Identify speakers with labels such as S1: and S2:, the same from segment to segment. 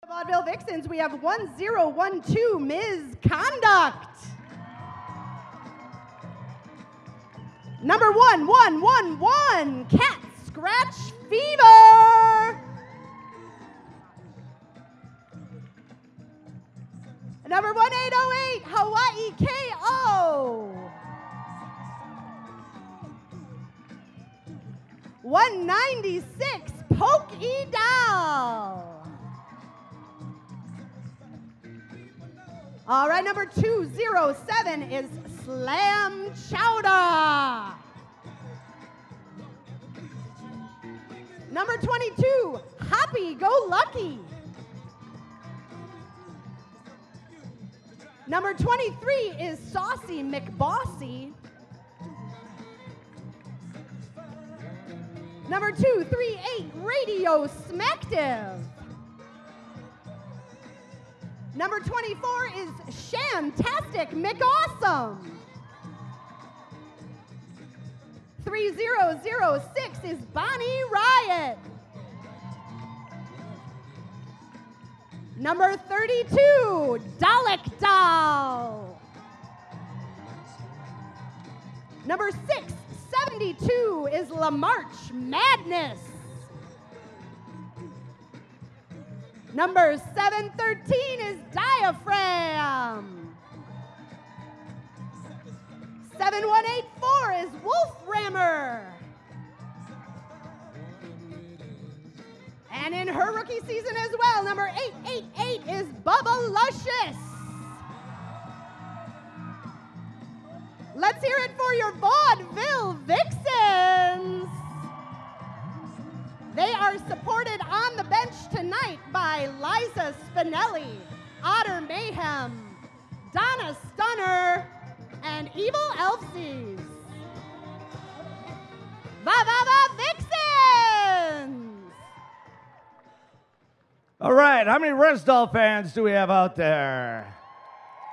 S1: Vaudeville Vixens, we have 1012 Misconduct. Number 1111, Cat Scratch Fever. Number 1808, Hawaii KO. 196, Pokey Doll. All right, number 207 is Slam Chowder. Number 22, Happy Go Lucky. Number 23 is Saucy McBossy. Number 238, Radio Smacktive. Number 24 is Shantastic McAwesome. 3006 is Bonnie Riot. Number 32, Dalek Doll. Number 672 is La March Madness. Number 713 is Diaphragm. 7184 is Wolf Rammer. And in her rookie season as well, number 888 is Bubba Luscious. Let's hear it for your Vaudeville Vixens. They are supported on the bench tonight by Liza Spinelli, Otter Mayhem, Donna Stunner, and Evil Elfsies. Va Vixens!
S2: All right, how many Res Doll fans do we have out there?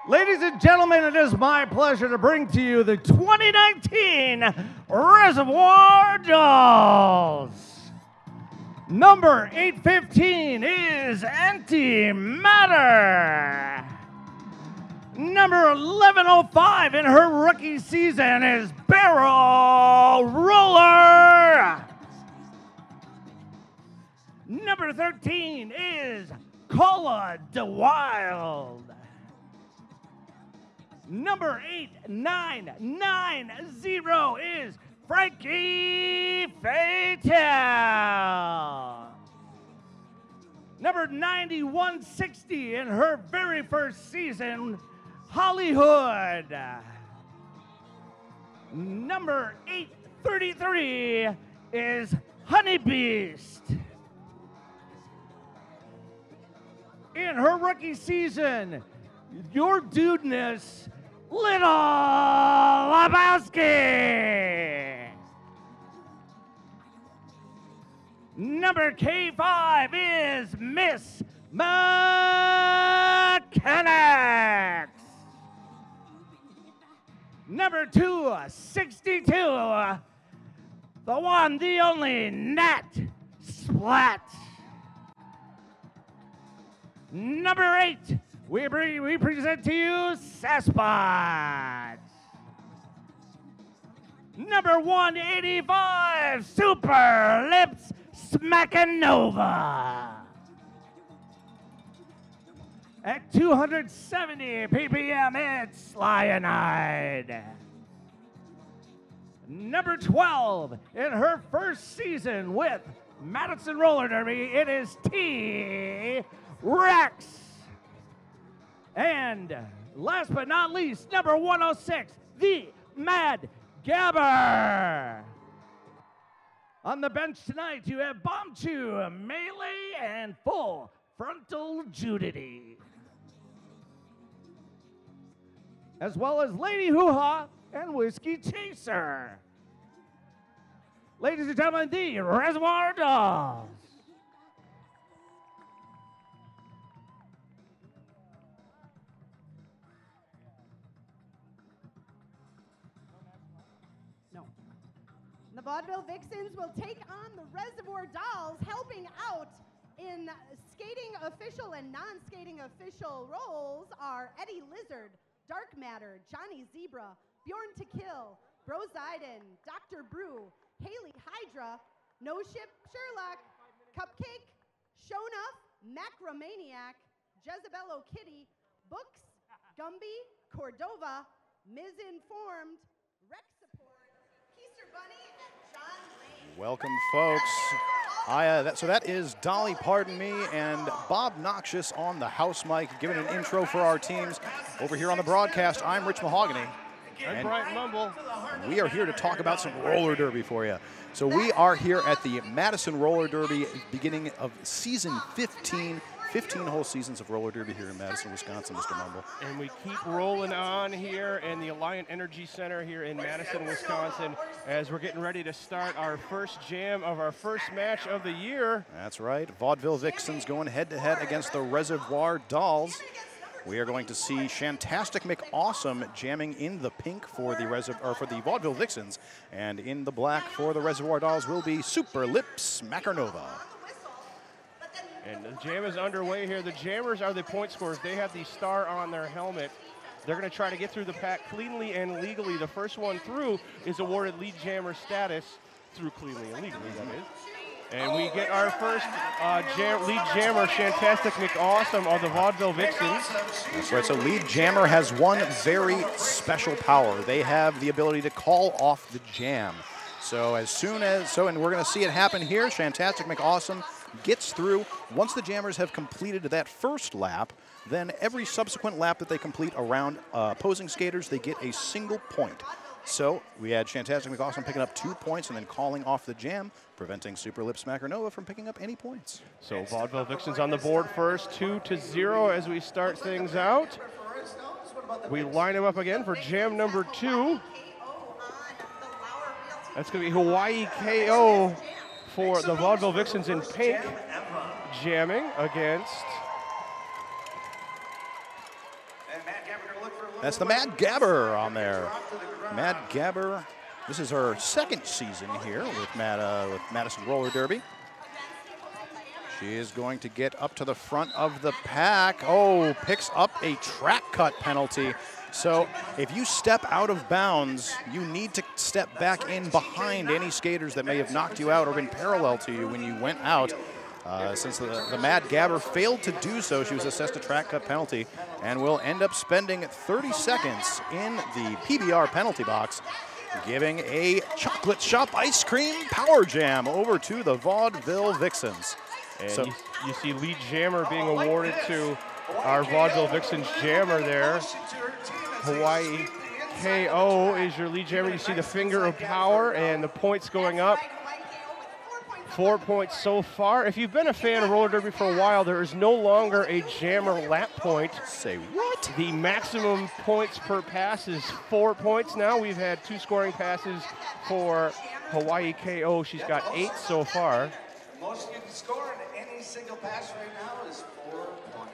S2: Ladies and gentlemen, it is my pleasure to bring to you the 2019 Reservoir Dolls. Number 815 is Antimatter. Number 1105 in her rookie season is Barrel Roller. Number 13 is Cola de Wild. Number 8990 is Frankie Fatal. Number 9160 in her very first season, Hollywood. Number 833 is Honey Beast. In her rookie season, your dudeness, Little Lebowski. Number K5 is Miss Mechanics. Number 262, the one, the only, Nat Splat. Number 8, we present to you Sasquatch. Number 185, Super Lips Smackanova. At 270 ppm, it's Cyanide. Number 12, in her first season with Madison Roller Derby, it is T-Rex. And last but not least, number 106, the Mad Gabber. On the bench tonight, you have Bomb Chew, Melee, and Full Frontal Judity, as well as Lady Hoo-Ha and Whiskey Chaser. Ladies and gentlemen, the Reservoir Dolls.
S1: No. The Vaudeville Vixens will take on the Reservoir Dolls, helping out In skating official and non-skating official roles are Eddie Lizard, Dark Matter, Johnny Zebra, Bjorn to Kill, Brosidon, Dr. Brew, Haley Hydra, No Ship Sherlock, Cupcake, Shonuff, Macromaniac, Jezebello Kitty, Books, Gumby, Cordova, Ms. Informed, Rec Support, Keister Bunny, and John Lane.
S3: Welcome, folks. So that is Dolly Pardon Me and Bob Noxious on the house mic, giving an intro for our teams. Over here on the broadcast, I'm Rich Mahogany.
S2: And Brian Mumble.
S3: We are here to talk about some roller derby for you. So we are here at the Madison Roller Derby, beginning of season 15. 15 whole seasons of roller derby here in Madison, Wisconsin, Mr. Mumble.
S2: And we keep rolling on here in the Alliant Energy Center here in Madison, Wisconsin, as we're getting ready to start our first jam of our first match of the year.
S3: That's right. Vaudeville Vixens going head-to-head against the Reservoir Dolls. We are going to see Shantastic McAwesome jamming in the pink for the Vaudeville Vixens, and in the black for the Reservoir Dolls will be Super Lips Macronova.
S2: And the jam is underway here. The jammers are the point scorers. They have the star on their helmet. They're going to try to get through the pack cleanly and legally. The first one through is awarded lead jammer status through cleanly and legally, that is. And we get our first lead jammer, Shantastic McAwesome of the Vaudeville Vixens.
S3: That's right, so lead jammer has one very special power. They have the ability to call off the jam. So and we're going to see it happen here. Shantastic McAwesome gets through. Once the jammers have completed that first lap, then every subsequent lap that they complete around opposing skaters, they get a single point. So we had Shantastic McAwesome picking up 2 points and then calling off the jam, preventing Super Lips Macronova from picking up any points.
S2: So Vaudeville Vixens on the board first, 2-0 as we start things out. We line them up again for jam number 2. That's going to be Hawaii KO for the Vaudeville Vixens in pink, jamming against...
S3: That's the Mad Gabber on there. Mad Gabber, this is her second season here with Madison Roller Derby. She is going to get up to the front of the pack. Oh, picks up a track cut penalty. So if you step out of bounds, you need to step back in behind any skaters that may have knocked you out or been parallel to you when you went out. Since the Mad Gabber failed to do so, she was assessed a track cut penalty and will end up spending 30 seconds in the PBR penalty box, giving a chocolate shop ice cream power jam over to the Vaudeville Vixens.
S2: And so you see lead jammer being awarded to our Vaudeville Vixens jammer there. Hawaii KO is your lead jammer. You see the finger of power and the points going up. 4 points so far. If you've been a fan of roller derby for a while, there is no longer a jammer lap point.
S3: Say what?
S2: The maximum points per pass is 4 points now. We've had 2 scoring passes for Hawaii KO. She's got 8 so far.
S4: The most you can score in any single pass right now is 4 points.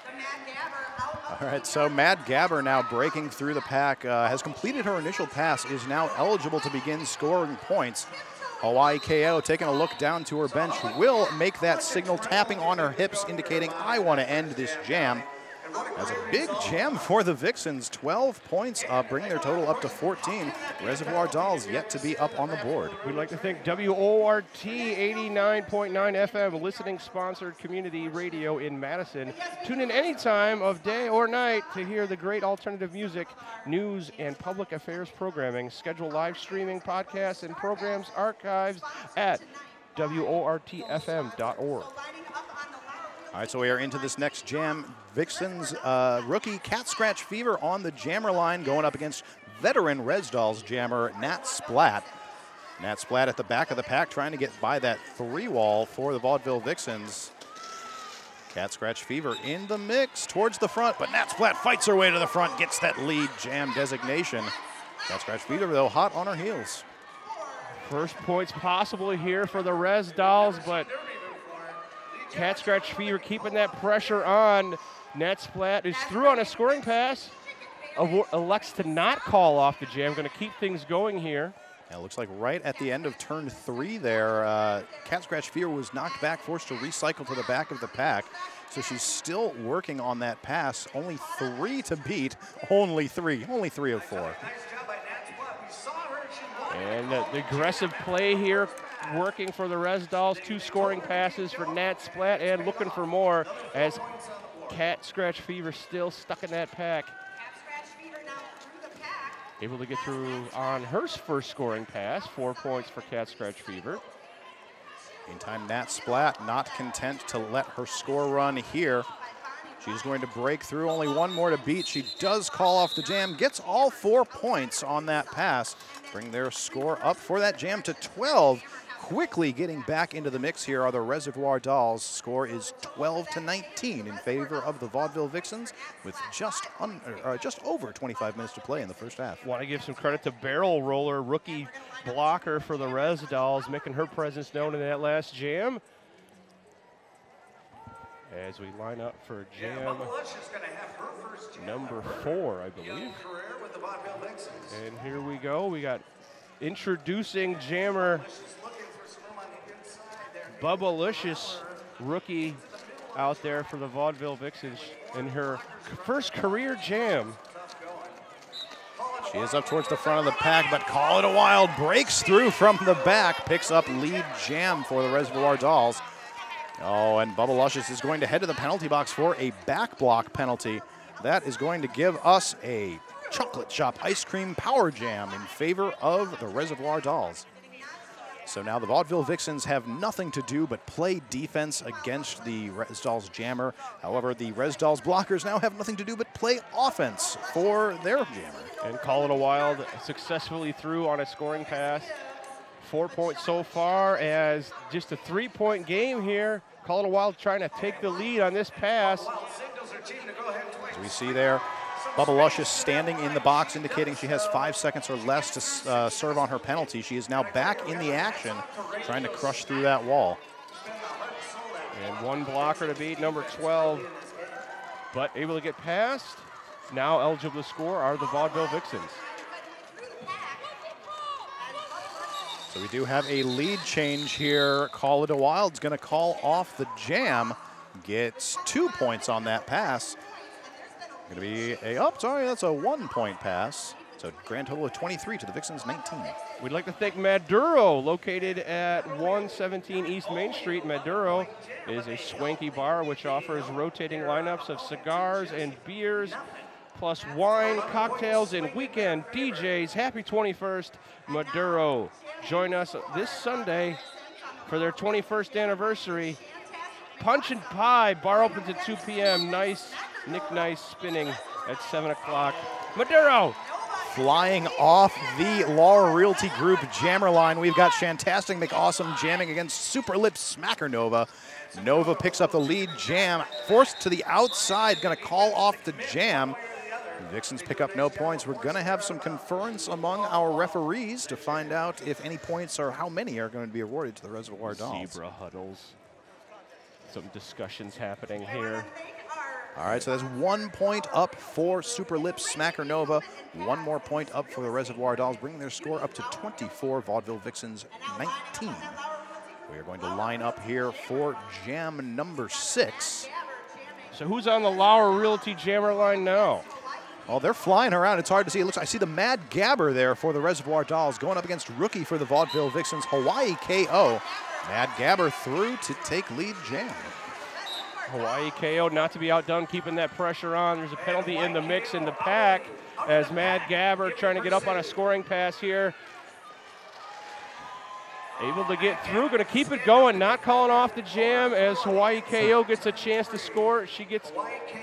S1: The Mad Gabber out.
S3: All right, so Mad Gabber now breaking through the pack, has completed her initial pass, is now eligible to begin scoring points. Hawaii KO taking a look down to her bench will make that signal, tapping on her hips, indicating I want to end this jam. That's a big jam for the Vixens. 12 points, bringing their total up to 14. Reservoir Dolls yet to be up on the board.
S2: We'd like to thank WORT 89.9 FM, listening sponsored community radio in Madison. Tune in any time of day or night to hear the great alternative music, news, and public affairs programming. Schedule live streaming, podcasts, and programs archives at WORTFM.org.
S3: All right, so we are into this next jam. Vixens rookie Cat Scratch Fever on the jammer line, going up against veteran Res Dolls jammer Nat Splat. Nat Splat at the back of the pack, trying to get by that 3-wall for the Vaudeville Vixens. Cat Scratch Fever in the mix towards the front, but Nat Splat fights her way to the front, gets that lead jam designation. Cat Scratch Fever, though, hot on her heels.
S2: First points possible here for the Res Dolls, but Cat Scratch Fever keeping that pressure on. Nat Splat is through on a scoring pass. Elects to not call off the jam. Going to keep things going here.
S3: It looks like right at the end of turn 3 there, Cat Scratch Fever was knocked back, forced to recycle to the back of the pack. So she's still working on that pass. Only 3 to beat. Only 3 of 4.
S5: And the aggressive play here working for the Res Dolls. 2 scoring passes for Nat Splat and looking for more as Cat Scratch Fever still stuck in that pack. Able to get through on her first scoring pass. 4 points for Cat Scratch Fever.
S3: Meantime, Nat Splat not content to let her score run here. She's going to break through, only 1 more to beat. She does call off the jam, gets all 4 points on that pass. Bring their score up for that jam to 12. Quickly getting back into the mix here are the Reservoir Dolls. Score is 12-19 in favor of the Vaudeville Vixens with just over 25 minutes to play in the first half.
S5: Want to give some credit to Barrel Roller, rookie blocker for the Res Dolls, making her presence known in that last jam. As we line up for jam number 4, I believe. And here we go. We got introducing jammer Bubba-licious, rookie out there for the Vaudeville Vixens in her first career jam.
S3: She is up towards the front of the pack, but Call It a Wild breaks through from the back, picks up lead jam for the Reservoir Dolls. Oh, and Bubba-licious is going to head to the penalty box for a back block penalty. That is going to give us a Chocolate Shop Ice Cream Power Jam in favor of the Reservoir Dolls. So now the Vaudeville Vixens have nothing to do but play defense against the Res Dolls jammer. However, the Res Dolls blockers now have nothing to do but play offense for their jammer.
S5: And Call It a Wild successfully through on a scoring pass. 4 points so far as just a 3-point game here. Call It a Wild trying to take the lead on this pass.
S3: As we see there, Bubba-licious standing in the box, indicating she has 5 seconds or less to serve on her penalty. She is now back in the action, trying to crush through that wall.
S5: And 1 blocker to beat, number 12, but able to get past. Now eligible to score are the Vaudeville Vixens.
S3: So we do have a lead change here. Call It a Wild's going to call off the jam. Gets 2 points on that pass. Going to be that's a 1-point pass. So grand total of 23 to the Vixens 19.
S5: We'd like to thank Maduro, located at 117 East Main Street. Maduro is a swanky bar which offers rotating lineups of cigars and beers, plus wine, cocktails, and weekend DJs. Happy 21st, Maduro. Join us this Sunday for their 21st anniversary. Punch and Pie, bar opens at 2 p.m. Nick Nice spinning at 7 o'clock. Maduro!
S3: Flying off the Laura Realty Group jammer line, we've got Shantastic McAwesome jamming against Super Lip Smacker Nova. Nova picks up the lead jam, forced to the outside, going to call off the jam. The Vixens pick up no points. We're going to have some conference among our referees to find out if any points or how many are going to be awarded to the Reservoir Dolls.
S5: Zebra huddles. Some discussions happening here.
S3: All right, so that's 1 point up for Super Lip Smacker Nova. 1 more point up for the Reservoir Dolls, bringing their score up to 24. Vaudeville Vixens 19. We are going to line up here for jam number 6.
S5: So who's on the Laura Realty jammer line now?
S3: Oh, they're flying around. It's hard to see. It looks. I see the Mad Gabber there for the Reservoir Dolls going up against rookie for the Vaudeville Vixens, Hawaii KO. Mad Gabber through to take lead jam.
S5: Hawaii KO not to be outdone, keeping that pressure on. There's a penalty in the mix in the pack as Mad Gabber trying to get up on a scoring pass here. Able to get through, going to keep it going, not calling off the jam as Hawaii KO gets a chance to score. She gets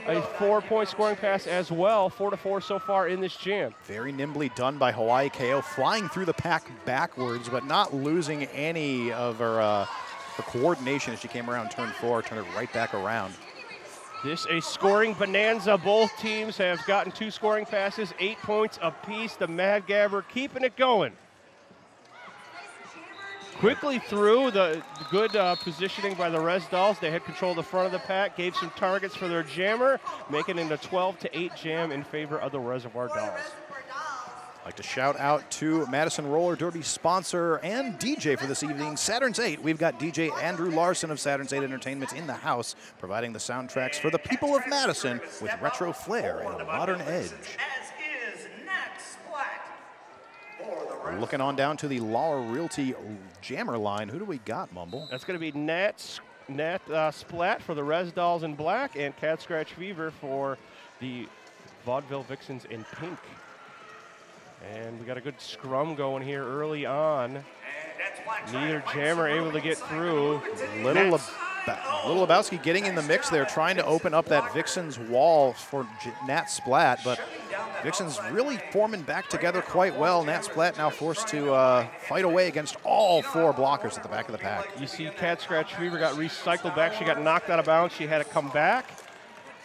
S5: a 4-point scoring pass as well, 4-4 so far in this jam.
S3: Very nimbly done by Hawaii KO, flying through the pack backwards, but not losing any of her coordination as she came around turn 4, turned it right back around.
S5: This a scoring bonanza. Both teams have gotten 2 scoring passes, 8 points apiece. The Mad Gabber keeping it going. Quickly through, the good positioning by the Res Dolls. They had control of the front of the pack, gave some targets for their jammer, making it a 12-8 jam in favor of the Reservoir Dolls.
S3: I'd like to shout out to Madison Roller Derby sponsor and DJ for this evening, Saturn's 8. We've got DJ Andrew Larson of Saturn's 8 Entertainment in the house, providing the soundtracks for the people of Madison with retro flair and a modern edge. We're looking on down to the Law Realty Jammer line. Who do we got, Mumble?
S5: That's going to be Nat Splat for the Res Dolls in black and Cat Scratch Fever for the Vaudeville Vixens in pink. And we got a good scrum going here early on. Neither jammer able to get through.
S3: Little Lebowski getting in the mix there, trying to open up that Vixens wall for Nat Splat, but Vixens really forming back together quite well. Nat Splat now forced to fight away against all 4 blockers at the back of the pack.
S5: You see Cat Scratch Fever got recycled back. She got knocked out of bounds. She had to come back.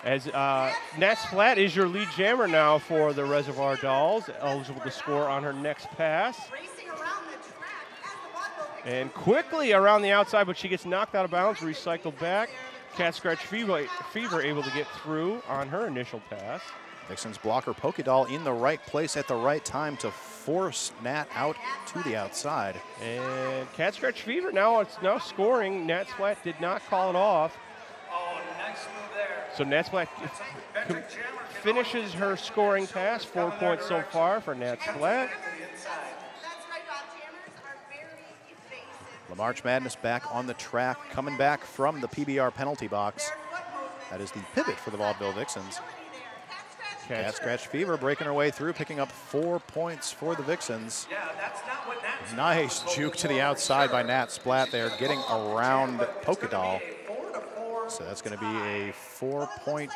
S5: As Nat Splat is your lead jammer now for the Reservoir Dolls, eligible to score on her next pass. And quickly around the outside, but she gets knocked out of bounds, recycled back. Cat Scratch Fever able to get through on her initial pass.
S3: Vixens blocker Pokédoll in the right place at the right time to force Nat out to the outside.
S5: And Cat Scratch Fever now scoring. Nat Splat did not call it off.
S4: Oh, nice move there.
S5: So Nat Splat finishes her scoring pass. 4 points so far for Nat Splat.
S3: The March Madness back on the track, coming back from the PBR penalty box. That is the pivot for the Vaudeville Vixens. Cat Scratch Fever breaking her way through, picking up 4 points for the Vixens. Nice juke to the outside by Nat Splat there, getting around Pokédoll. So that's going to be a 4 points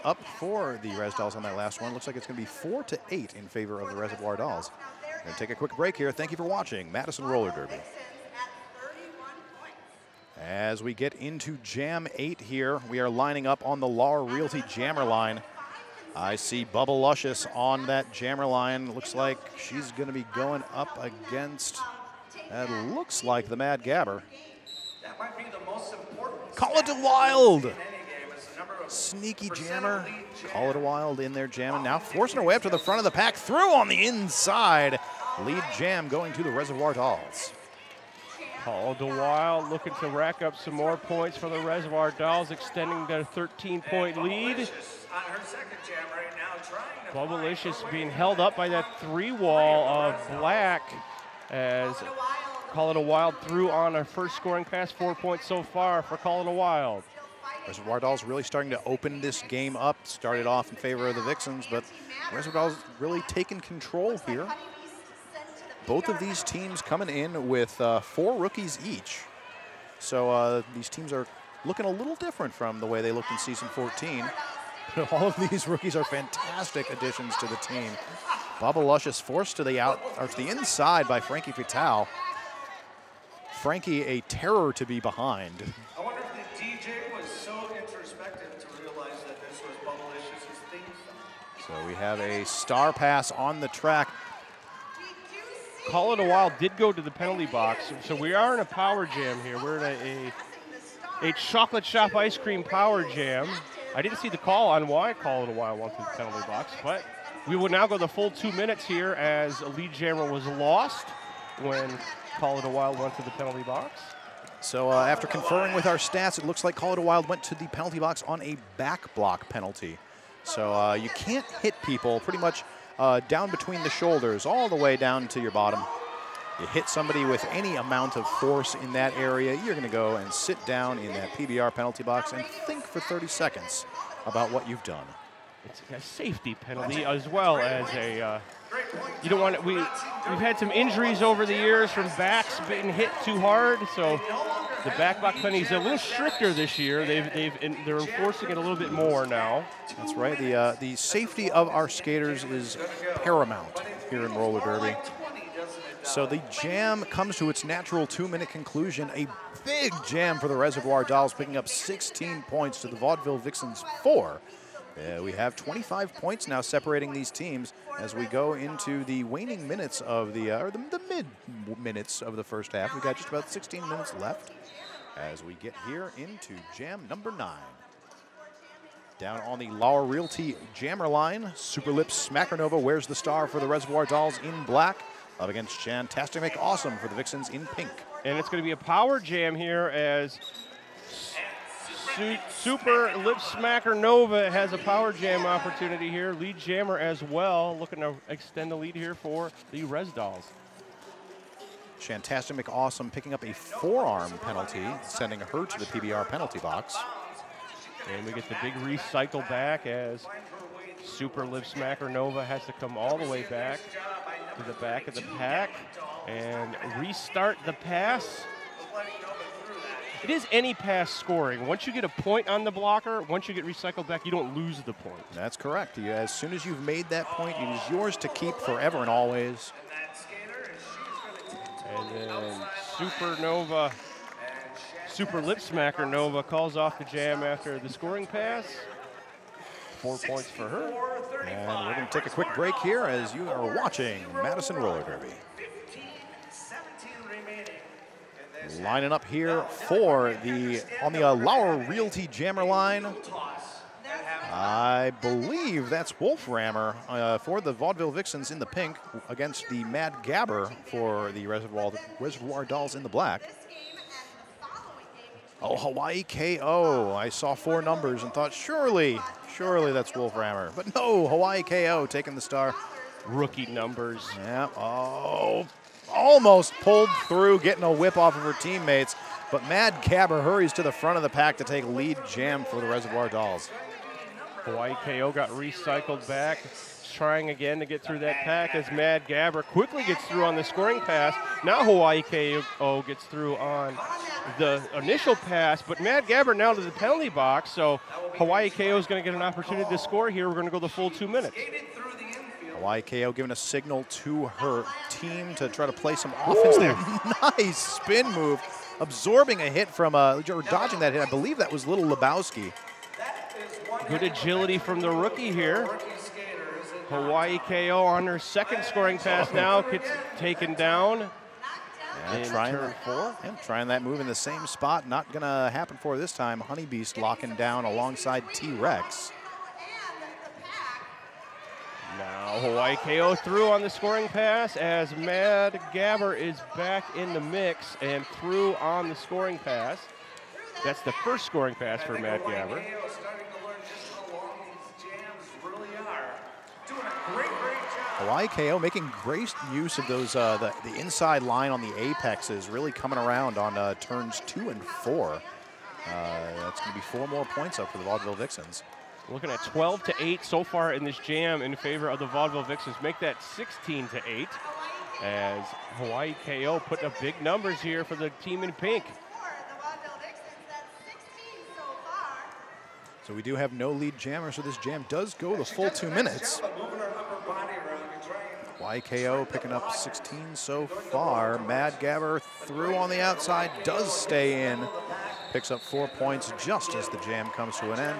S3: up for the Res Dolls on that last one. Looks like it's going to be 4-8 in favor of the Reservoir Dolls. We're going to take a quick break here. Thank you for watching Madison Roller Derby. As we get into Jam 8 here, we are lining up on the Law Realty Jammer line. I see Bubba Luscious on that jammer line. Looks like she's going to be going up against, that looks like the Mad Gabber.
S4: That might be the most important.
S3: Call it a Wild. Sneaky jammer. Call it a Wild in there jamming. Now forcing her way up to the front of the pack. Through on the inside. Lead jam going to the Reservoir Dolls.
S5: Call it a Wild looking to rack up some more points for the Reservoir Dolls, extending their 13-point lead. Bubblicious being held up by that 3-wall of black as Call It a Wild threw on her first scoring pass. 4 points so far for Call It a Wild.
S3: Reservoir Dolls really starting to open this game up. Started off in favor of the Vixens, but Reservoir Dolls really taking control here. Both of these teams coming in with 4 rookies each. So these teams are looking a little different from the way they looked in season 14. But all of these rookies are fantastic additions to the team. Bubba Luscious forced to the inside by Frankie Vital. Frankie, a terror to be behind.
S4: I wonder if the DJ was so introspective to realize that this was Bubblicious' theme song.
S3: So we have a star pass on the track.
S5: Call It a Wild did go to the penalty box, so we are in a power jam here. We're in a chocolate shop ice cream power jam. I didn't see the call on why Call It a Wild went to the penalty box, but we will now go the full 2 minutes here as a lead jammer was lost when Call It a Wild went to the penalty box.
S3: So after conferring with our stats, it looks like Call It a Wild went to the penalty box on a back block penalty. So you can't hit people pretty much down between the shoulders, all the way down to your bottom. You hit somebody with any amount of force in that area, you're going to go and sit down in that PBR penalty box and think for 30 seconds about what you've done.
S5: It's a safety penalty as well as a, you don't want to, we've had some injuries over the years from backs being hit too hard, so the back block penalty is a little stricter this year. They're enforcing it a little bit more now.
S3: That's right. The safety of our skaters is paramount here in roller derby. So the jam comes to its natural 2-minute conclusion. A big jam for the Reservoir Dolls, picking up 16 points to the Vaudeville Vixens 4. We have 25 points now separating these teams as we go into the waning minutes of the mid minutes of the first half. We've got just about 16 minutes left as we get here into jam number 9. Down on the Lauer Realty Jammer line, Super Lips Smackernova wears the star for the Reservoir Dolls in black, up against Chantastic Make Awesome for the Vixens in pink.
S5: And it's going to be a power jam here as Super Lip Smacker Nova has a power jam opportunity here. Lead jammer as well, looking to extend the lead here for the Res Dolls.
S3: Chantastic Make Awesome picking up a forearm penalty, sending her to the PBR penalty box.
S5: And we get the big recycle back as Super Lip Smacker Nova has to come all the way back to the back of the pack and restart the pass. It is any pass scoring. Once you get a point on the blocker, once you get recycled back, you don't lose the point.
S3: That's correct. As soon as you've made that point, it is yours to keep forever and always.
S5: And then Super Lip Smacker Nova calls off the jam after the scoring pass. 4 points for her.
S3: And we're going to take a quick break here as you are watching Madison Roller Derby. Lining up here for on the Lauer Realty Jammer line. I believe that's Wolframmer for the Vaudeville Vixens in the pink against the Mad Gabber for the Reservoir Dolls in the black. Oh, Hawaii KO. I saw 4 numbers and thought, surely that's Wolframmer. But no, Hawaii KO taking the star.
S5: Rookie numbers.
S3: Yeah, oh, almost pulled through, getting a whip off of her teammates. But Mad Gabber hurries to the front of the pack to take lead jam for the Reservoir Dolls.
S5: Hawaii KO got recycled back, trying again to get through that pack as Mad Gabber quickly gets through on the scoring pass. Now Hawaii KO gets through on the initial pass, but Mad Gabber now to the penalty box, so Hawaii KO is going to get an opportunity to score here. We're going to go the full 2 minutes.
S3: Hawaii KO giving a signal to her team to try to play some offense there. Nice spin move, absorbing a hit from, or dodging that hit. I believe that was Little Lebowski.
S5: Good agility from the rookie here. Hawaii KO on her second scoring pass now gets taken down.
S3: And trying that move in the same spot. Not going to happen for her this time. Honey Beast locking down alongside T-Rex.
S5: Now Hawaii KO through on the scoring pass as Mad Gabber is back in the mix and through on the scoring pass. That's the first scoring pass for Mad Gabber.
S3: Hawaii KO making great use of those the inside line on the apexes, really coming around on turns 2 and 4. That's going to be 4 more points up for the Vaudeville Vixens.
S5: Looking at 12-8 so far in this jam in favor of the Vaudeville Vixens. Make that 16-8 as Hawaii KO putting up big numbers here for the team in pink.
S3: So we do have no lead jammer, so this jam does go the full 2 minutes. YKO picking up 16 so far. Mad Gabber through on the outside, does stay in. Picks up 4 points just as the jam comes to an end.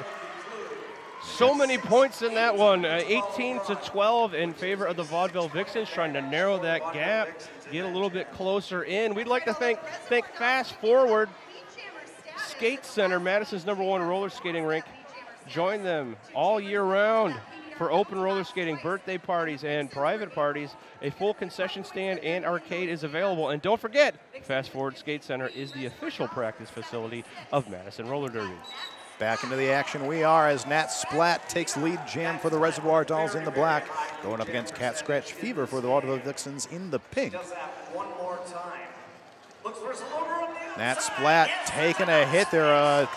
S5: So many points in that one. 18-12 in favor of the Vaudeville Vixens, trying to narrow that gap, get a little bit closer in. We'd like to thank Fast Forward Skate Center, Madison's #1 roller skating rink. Join them all year round for open roller skating, birthday parties, and private parties. A full concession stand and arcade is available. And don't forget, Fast Forward Skate Center is the official practice facility of Madison Roller Derby.
S3: Back into the action we are as Nat Splat takes lead jam for the Reservoir Dolls in the black, going up against Cat Scratch Fever for the Vaudeville Vixens in the pink. Nat Splat taking a hit there. I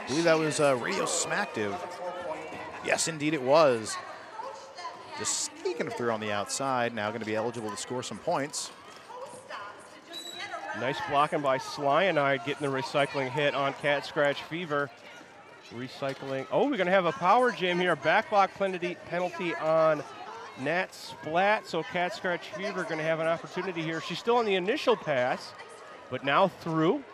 S3: believe that was Radio Smacktive. Yes, indeed it was. Just sneaking through on the outside. Now going to be eligible to score some points.
S5: Nice blocking by Slyanide, getting the recycling hit on Cat Scratch Fever. Recycling. Oh, we're going to have a power jam here. Back block penalty on Nat Splat. So Cat Scratch Fever going to have an opportunity here. She's still on the initial pass, but now through.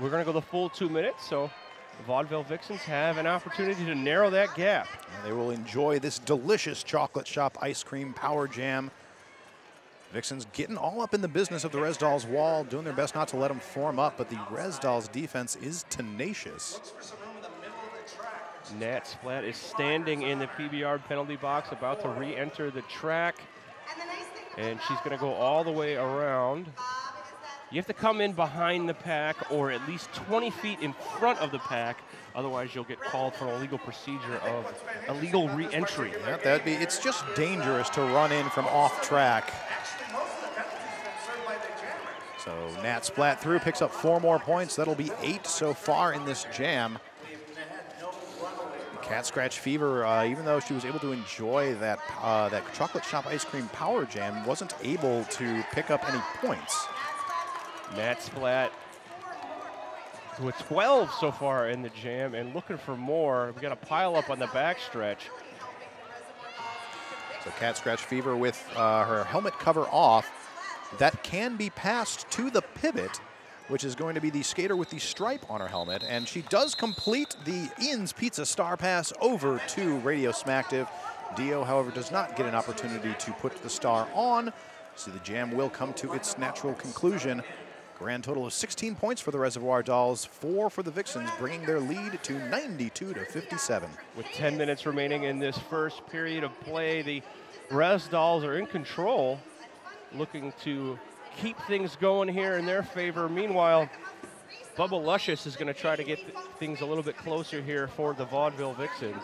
S5: We're going to go the full 2 minutes. So the Vaudeville Vixens have an opportunity to narrow that gap.
S3: And they will enjoy this delicious chocolate shop ice cream power jam. Vixens getting all up in the business of the Res Dolls wall, doing their best not to let them form up, but the Res Dolls defense is tenacious.
S5: Nat Splat is standing in the PBR penalty box, about to re-enter the track. And she's going to go all the way around. You have to come in behind the pack or at least 20 feet in front of the pack. Otherwise, you'll get called for an illegal procedure of illegal re-entry.
S3: Yeah, it's just dangerous to run in from off track. So Nat Splat through, picks up 4 more points. That'll be 8 so far in this jam. Cat Scratch Fever, even though she was able to enjoy that chocolate shop ice cream power jam, wasn't able to pick up any points.
S5: Nat Splat with 12 so far in the jam and looking for more. We got a pile up on the backstretch.
S3: So Cat Scratch Fever with her helmet cover off. That can be passed to the pivot, which is going to be the skater with the stripe on her helmet. And she does complete the Ian's Pizza Star Pass over to Radio Smacktive. Dio, however, does not get an opportunity to put the star on, so the jam will come to its natural conclusion. Grand total of 16 points for the Reservoir Dolls, 4 for the Vixens, bringing their lead to 92-57.
S5: With 10 minutes remaining in this first period of play, the Res Dolls are in control, looking to keep things going here in their favor. Meanwhile, Bubba Luscious is going to try to get things a little bit closer here for the Vaudeville Vixens.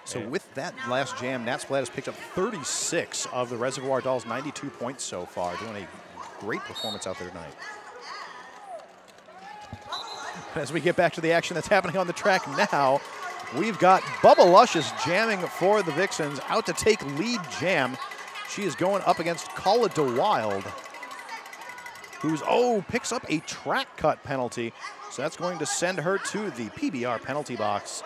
S3: So with that last jam, Nat Splat has picked up 36 of the Reservoir Dolls' 92 points so far, doing a great performance out there tonight. As we get back to the action that's happening on the track now, we've got Bubba Luscious jamming for the Vixens, out to take lead jam. She is going up against Call It DeWild, who's, picks up a track cut penalty. So that's going to send her to the PBR penalty box.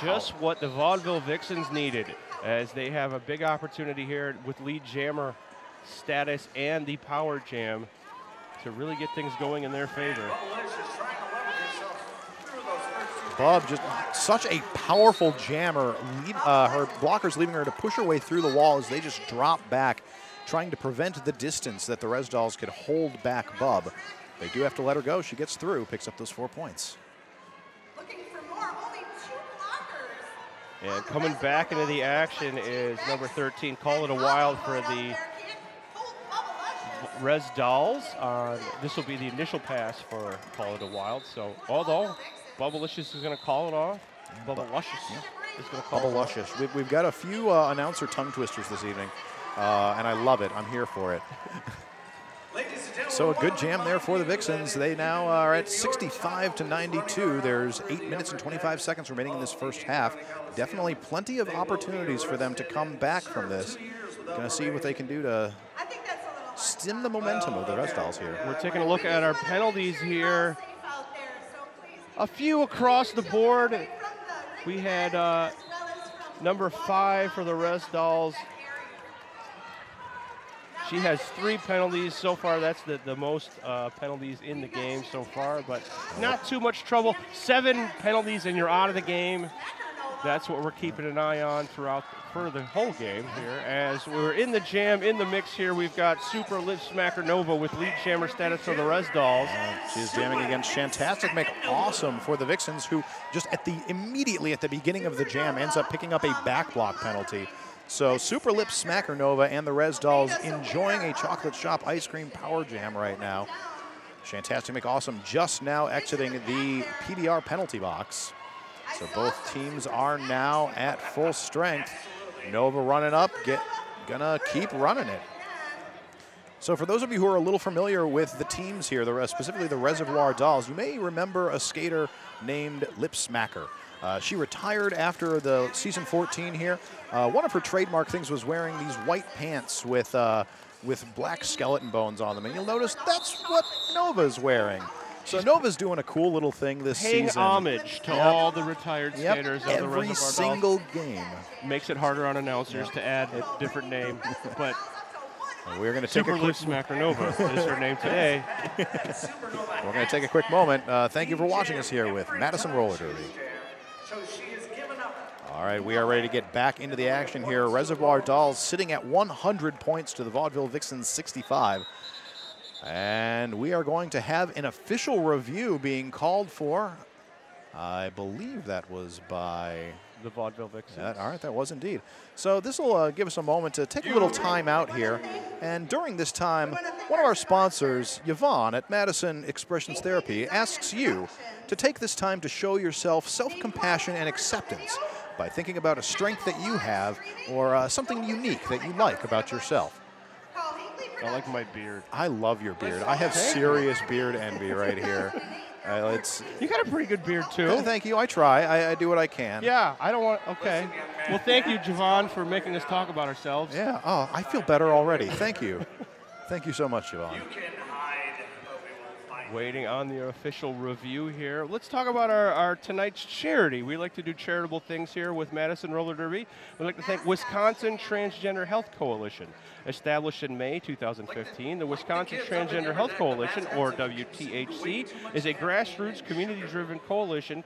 S5: Just what the Vaudeville Vixens needed, as they have a big opportunity here with lead jammer status and the power jam to really get things going in their favor.
S3: Bub, just such a powerful jammer. Her blockers leaving her to push her way through the wall as they just drop back, trying to prevent the distance that the Res Dolls could hold back Bub. They do have to let her go. She gets through, picks up those 4 points.
S1: Looking for more, only 2 blockers.
S5: And coming back into the action is number 13, Call It DeWild for the Res Dolls. This will be the initial pass for Call It DeWild. So although Bubba Luscious is going to call it off, Bubba Luscious is going to call it off.
S3: Luscious. We've got a few announcer tongue twisters this evening, and I love it. I'm here for it. So a good jam there for the Vixens. They now are at 65-92. There's 8 minutes and 25 seconds remaining in this first half. Definitely plenty of opportunities for them to come back from this. Gonna see what they can do to stem the momentum of the Res Dolls here.
S5: We're taking a look at our penalties here. A few across the board. We had number 5 for the Res Dolls. She has 3 penalties so far. That's the most penalties in the game so far, but not too much trouble. 7 penalties and you're out of the game. That's what we're keeping an eye on for the whole game here. As we're in the jam, in the mix here, we've got Super Lip Smacker Nova with lead jammer status for the Res Dolls.
S3: She's jamming against Shantastic McAwesome for the Vixens, who just immediately at the beginning of the jam ends up picking up a back block penalty. So Super Lip Smacker Nova and the Res Dolls enjoying a chocolate shop ice cream power jam right now. Shantastic McAwesome just now exiting the PBR penalty box. So both teams are now at full strength. Nova running up, gonna keep running it. So for those of you who are a little familiar with the teams here, specifically the Reservoir Dolls, you may remember a skater named Lip Smacker. She retired after the season 14 here. One of her trademark things was wearing these white pants with black skeleton bones on them. And you'll notice that's what Nova's wearing. So Nova's doing a cool little thing this season.
S5: Paying homage to all the retired skaters of the Reservoir Dolls.
S3: Every single game.
S5: Makes it harder on announcers to add a different name, but
S3: we're going to take
S5: Super Lip Smacker Nova is her name today.
S3: We're going to take a quick moment. Thank you for watching us here with Madison Roller Derby. All right, we are ready to get back into the action here. Reservoir Dolls sitting at 100 points to the Vaudeville Vixens 65. And we are going to have an official review being called for I believe that was by
S5: The Vaudeville Vixens.
S3: all right, that was indeed. So this will give us a moment to take a little time out here. And during this time, one of our sponsors, Yvonne at Madison Expressions Therapy, asks you to take this time to show yourself self-compassion and acceptance by thinking about a strength that you have or something unique that you like about yourself.
S5: I like my beard.
S3: I love your beard. I have serious beard envy right here.
S5: You got a pretty good beard, too.
S3: Thank you. I try. I do what I can.
S5: Yeah, I don't want. Okay. Well, thank you, Javon, for making us talk about ourselves.
S3: Yeah. Oh, I feel better already. Thank you. Thank you so much, Javon.
S5: Waiting on the official review here. Let's talk about our tonight's charity. We like to do charitable things here with Madison Roller Derby. We'd like to thank Wisconsin Transgender Health Coalition. Established in May 2015, the Wisconsin Transgender Health Coalition, or WTHC, is a grassroots community-driven coalition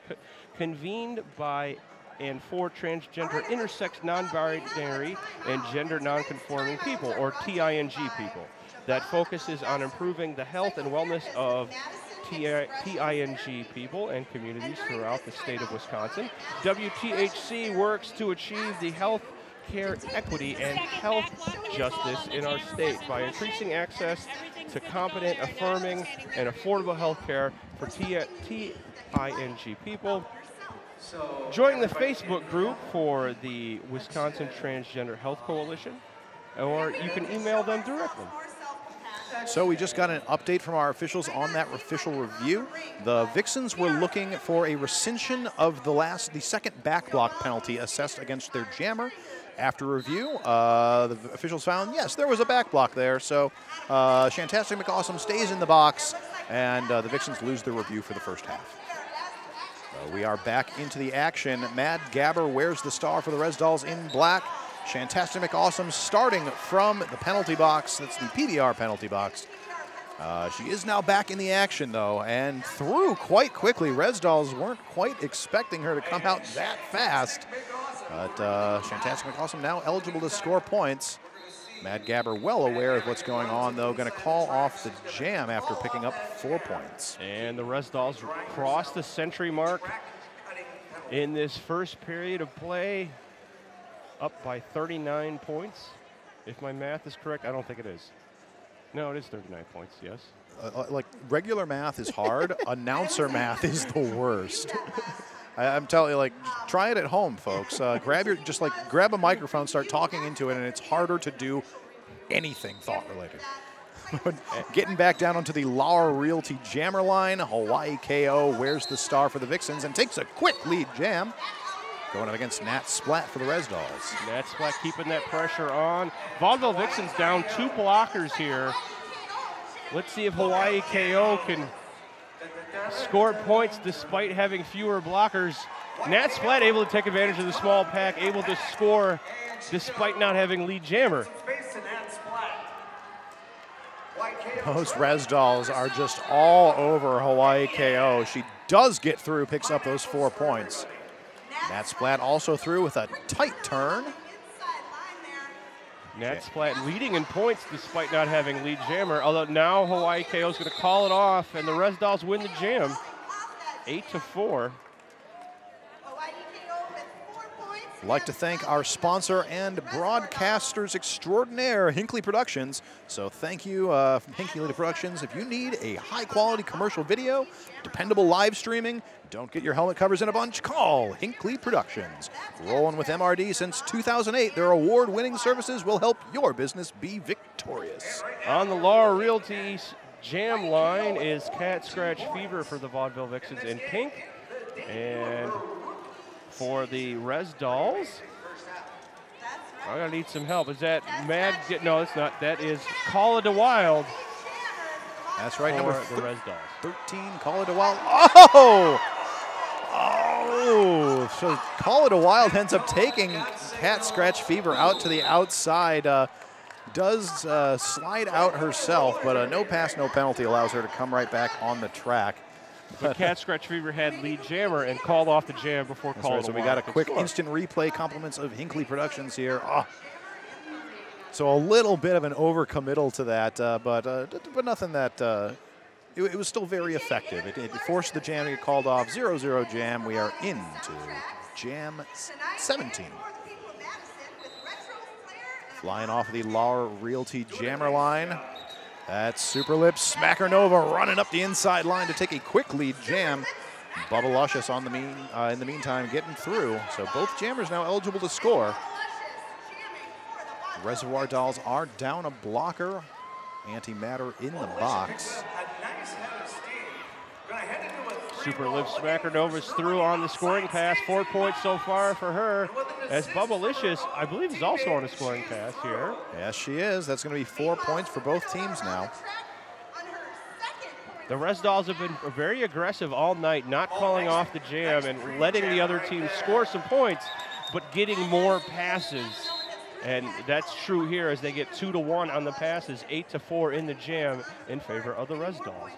S5: convened by and for transgender, intersex, non-binary, and gender non-conforming people, or TING people, that focuses on improving the health and wellness of TING people and communities throughout the state of Wisconsin. WTHC works to achieve the health care equity and health justice in our state by increasing access to competent, affirming, and affordable health care for TING people. Join the Facebook group for the Wisconsin Transgender Health Coalition, or you can email them directly.
S3: So we just got an update from our officials on that official review. The Vixens were looking for a rescission of the second back block penalty assessed against their jammer. After review, the officials found, yes, there was a back block there. So Shantastic McAwesome stays in the box, and the Vixens lose their review for the first half. We are back into the action. Mad Gabber wears the star for the Res Dolls in black. Shantastic McAwesome starting from the penalty box. That's the PBR penalty box. She is now back in the action, though, and through quite quickly. Res Dolls weren't quite expecting her to come out that fast. But Shantastic McAwesome now eligible to score points. Mad Gabber well aware of what's going on, though, going to call off the jam after picking up 4 points.
S5: And the Res Dolls cross the century mark in this first period of play, up by 39 points. If my math is correct, I don't think it is. No, it is 39 points, yes.
S3: Like, regular math is hard. Announcer math is the worst. I'm telling you, like, try it at home, folks. Grab a microphone, start talking into it, and it's harder to do anything thought-related. Getting back down onto the Lauer Realty jammer line, Hawaii KO wears the star for the Vixens and takes a quick lead jam. Going up against Nat Splat for the Res Dolls.
S5: Nat Splat keeping that pressure on. Vaudeville Vixens down 2 blockers here. Let's see if Hawaii KO can score points despite having fewer blockers. Nat Splat able to take advantage of the small pack, able to score despite not having lead jammer.
S3: Those Res Dolls are just all over Hawaii KO. She does get through, picks up those 4 points. Nat Splat also through with a tight turn.
S5: Nat Splat leading in points despite not having lead jammer, although now Hawaii KO is going to call it off, and the Res Dolls win the jam, 8-4.
S3: I'd like to thank our sponsor and broadcasters extraordinaire, Hinckley Productions. So thank you, Hinckley Productions. If you need a high-quality commercial video, dependable live streaming, don't get your helmet covers in a bunch, call Hinckley Productions. Rolling with MRD since 2008, their award-winning services will help your business be victorious.
S5: On the Laura Realty jam line is Cat Scratch Fever for the Vaudeville Vixens in pink. And for the Res Dolls, I'm going to need some help. Is that Mad? No, it's not. That is Call It a Wild.
S3: That's right, number
S5: the Res Dolls.
S3: 13, Call It a Wild. Oh! Oh! So Call It a Wild ends up taking Cat Scratch Fever out to the outside. Does slide out herself, but no pass, no penalty allows her to come right back on the track.
S5: But Cat Scratch Fever had lead jammer and called off the jam before calling.
S3: Right, so we got a quick instant replay. Compliments of Hinckley Productions here. Oh. So a little bit of an overcommittal to that, but nothing that it was still very effective. It forced the jam to get called off. 0-0 jam. We are into jam 17. Flying off of the Laura Realty jammer line. That's Super Lips Smacker Nova running up the inside line to take a quick lead jam. Bubba Luscious on the in the meantime getting through. So both jammers now eligible to score. Reservoir Dolls are down a blocker. Antimatter in the box.
S5: Super Lips Smacker Nova's through on the scoring pass. 4 points so far for her. As Bubbalicious, I believe, is also on a scoring pass here.
S3: Yes, she is. That's going to be 4 points for both teams now.
S5: The Res Dolls have been very aggressive all night, not calling off the jam and letting the other team score some points, but getting more passes. And that's true here as they get 2-1 on the passes, 8-4 in the jam in favor of the Res Dolls.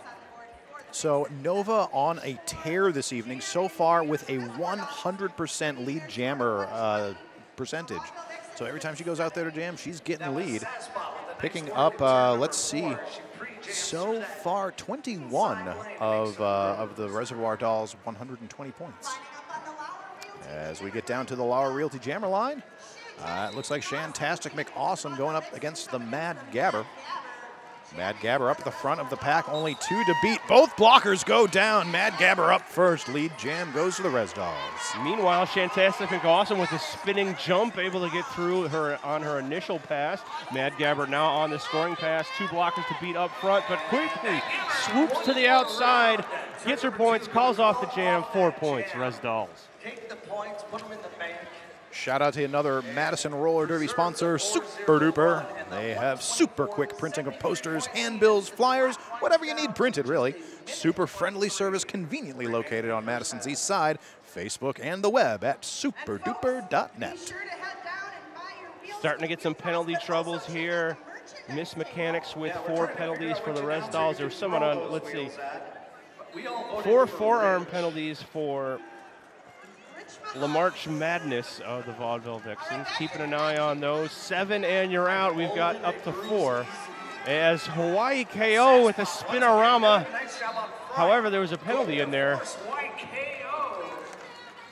S3: So Nova on a tear this evening, so far with a 100% lead jammer percentage. So every time she goes out there to jam, she's getting the lead. Picking up, let's see, so far 21 of the Reservoir Dolls' 120 points. As we get down to the Laura Realty jammer line, it looks like Shantastic McAwesome going up against the Mad Gabber. Mad Gabber up at the front of the pack, only 2 to beat. Both blockers go down. Mad Gabber up first. Lead jam goes to the Res Dolls.
S5: Meanwhile, Shantastic McAwesome with a spinning jump, able to get through her on her initial pass. Mad Gabber now on the scoring pass. 2 blockers to beat up front, but quickly swoops to the outside, gets her points, calls off the jam. 4 points, Res Dolls.
S4: Take the points, put them in the bank.
S3: Shout out to another Madison Roller Derby sponsor, Super Duper. They have super quick printing of posters, handbills, flyers, whatever you need printed, really. Super friendly service conveniently located on Madison's east side, Facebook and the web at superduper.net.
S5: Starting to get some penalty troubles here. Miss Mechanics with 4 penalties for the Res Dolls. There's someone on, let's see, 4 forearm penalties for LaMarche Madness of the Vaudeville Vixens. Keeping an eye on those. 7 and you're out. We've got up to 4. As Hawaii KO with a spinorama. However, there was a penalty in there.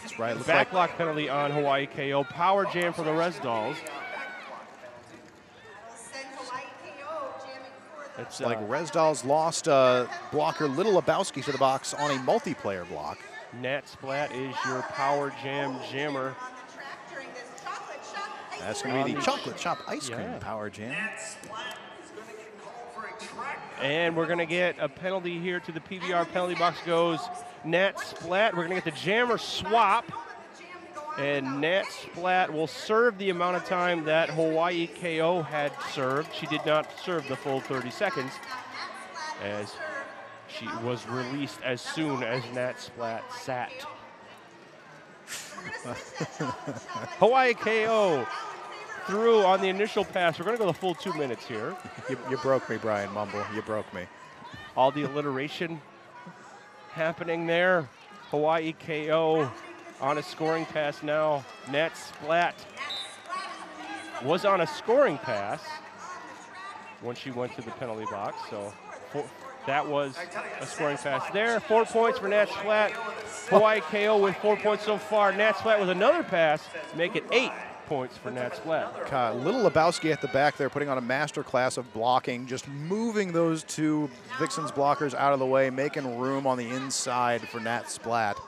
S3: That's right.
S5: Backlock penalty on Hawaii KO. Power jam for the Res Dolls.
S3: It's like Res Dolls lost blocker Little Lebowski to the box on a multiplayer block.
S5: Nat Splat is your power jam jammer.
S3: That's going to be the chocolate chop ice cream power jam.
S5: And we're going to get a penalty here to the PBR penalty box goes Nat Splat. We're going to get the jammer swap. And Nat Splat will serve the amount of time that Hawaii KO had served. She did not serve the full 30 seconds as she was released as soon as Nat Splat sat. Hawaii KO through on the initial pass. We're going to go the full 2 minutes here.
S3: You broke me, Brian Mumble. You broke me.
S5: All the alliteration happening there. Hawaii KO on a scoring pass now. Nat Splat was on a scoring pass when she went to the penalty box. So that was a scoring pass there. 4 points for Nat Splat. Hawaii KO with 4 points so far. Nat Splat with another pass, make it 8 points for Nat Splat.
S3: Little Lebowski at the back there putting on a master class of blocking, just moving those 2 Vixens blockers out of the way, making room on the inside for Nat Splat.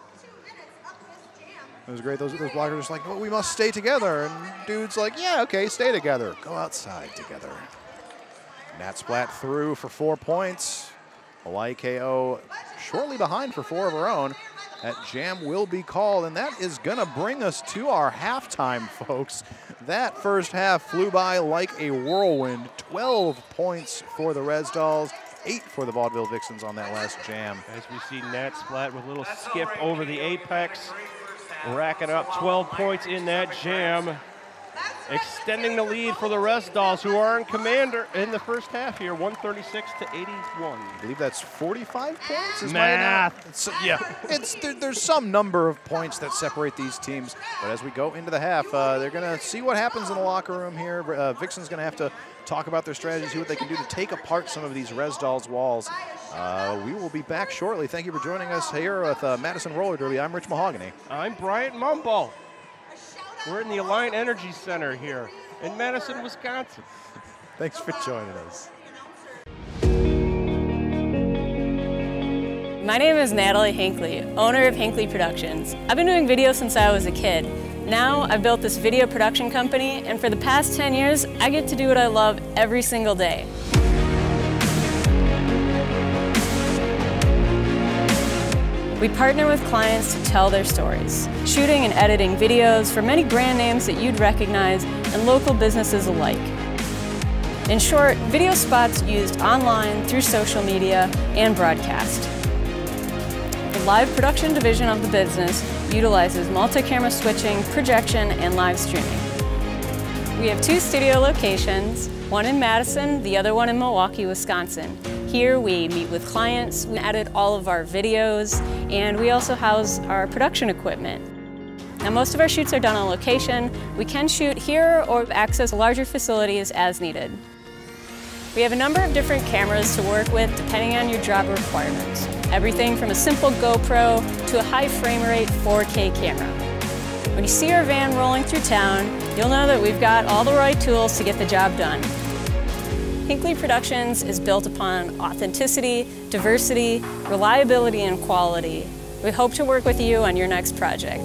S3: It was great. Those blockers are just like, well, we must stay together. And dude's like, yeah, okay, stay together. Go outside together. Nat Splat through for 4 points. Hawaii KO shortly behind for 4 of her own. That jam will be called, and that is going to bring us to our halftime, folks. That first half flew by like a whirlwind. 12 points for the Res Dolls, 8 for the Vaudeville Vixens on that last jam.
S5: As we see Nat Splat with a little skip over the apex, racking up 12 points in that jam. Extending the lead for the Res Dolls, who are in commander in the first half here, 136 to 81.
S3: I believe that's 45 points. Is
S5: Math.
S3: There's some number of points that separate these teams. But as we go into the half, they're going to see what happens in the locker room here. Vixen's going to have to talk about their strategy, see what they can do to take apart some of these Res Dolls walls. We will be back shortly. Thank you for joining us here at Madison Roller Derby. I'm Rich Mahogany.
S5: I'm Bryant Mumble. We're in the Alliant Energy Center here in Madison, Wisconsin.
S3: Thanks for joining us.
S6: My name is Natalie Hinckley, owner of Hinckley Productions. I've been doing video since I was a kid. Now I've built this video production company, and for the past 10 years, I get to do what I love every single day. We partner with clients to tell their stories, shooting and editing videos for many brand names that you'd recognize and local businesses alike. In short, video spots used online, through social media, and broadcast. The live production division of the business utilizes multi-camera switching, projection, and live streaming. We have 2 studio locations, one in Madison, the other one in Milwaukee, Wisconsin. Here we meet with clients, we edit all of our videos, and we also house our production equipment. Now, most of our shoots are done on location. We can shoot here or access larger facilities as needed. We have a number of different cameras to work with depending on your job requirements. Everything from a simple GoPro to a high frame rate 4K camera. When you see our van rolling through town, you'll know that we've got all the right tools to get the job done. Hinckley Productions is built upon authenticity, diversity, reliability, and quality. We hope to work with you on your next project.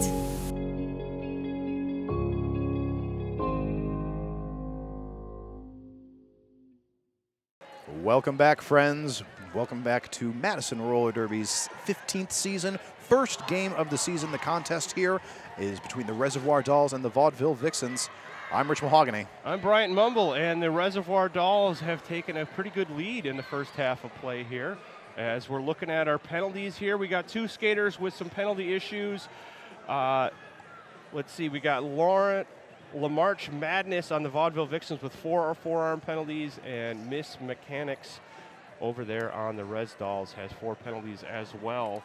S3: Welcome back, friends. Welcome back to Madison Roller Derby's 15th season. First game of the season. The contest here is between the Reservoir Dolls and the Vaudeville Vixens. I'm Rich Mahogany.
S5: I'm Bryant Mumble, and the Reservoir Dolls have taken a pretty good lead in the first half of play here. As we're looking at our penalties here, we got 2 skaters with some penalty issues. Let's see, we got Lamarche Madness on the Vaudeville Vixens with 4 forearm penalties, and Miss Mechanics over there on the Res Dolls has 4 penalties as well.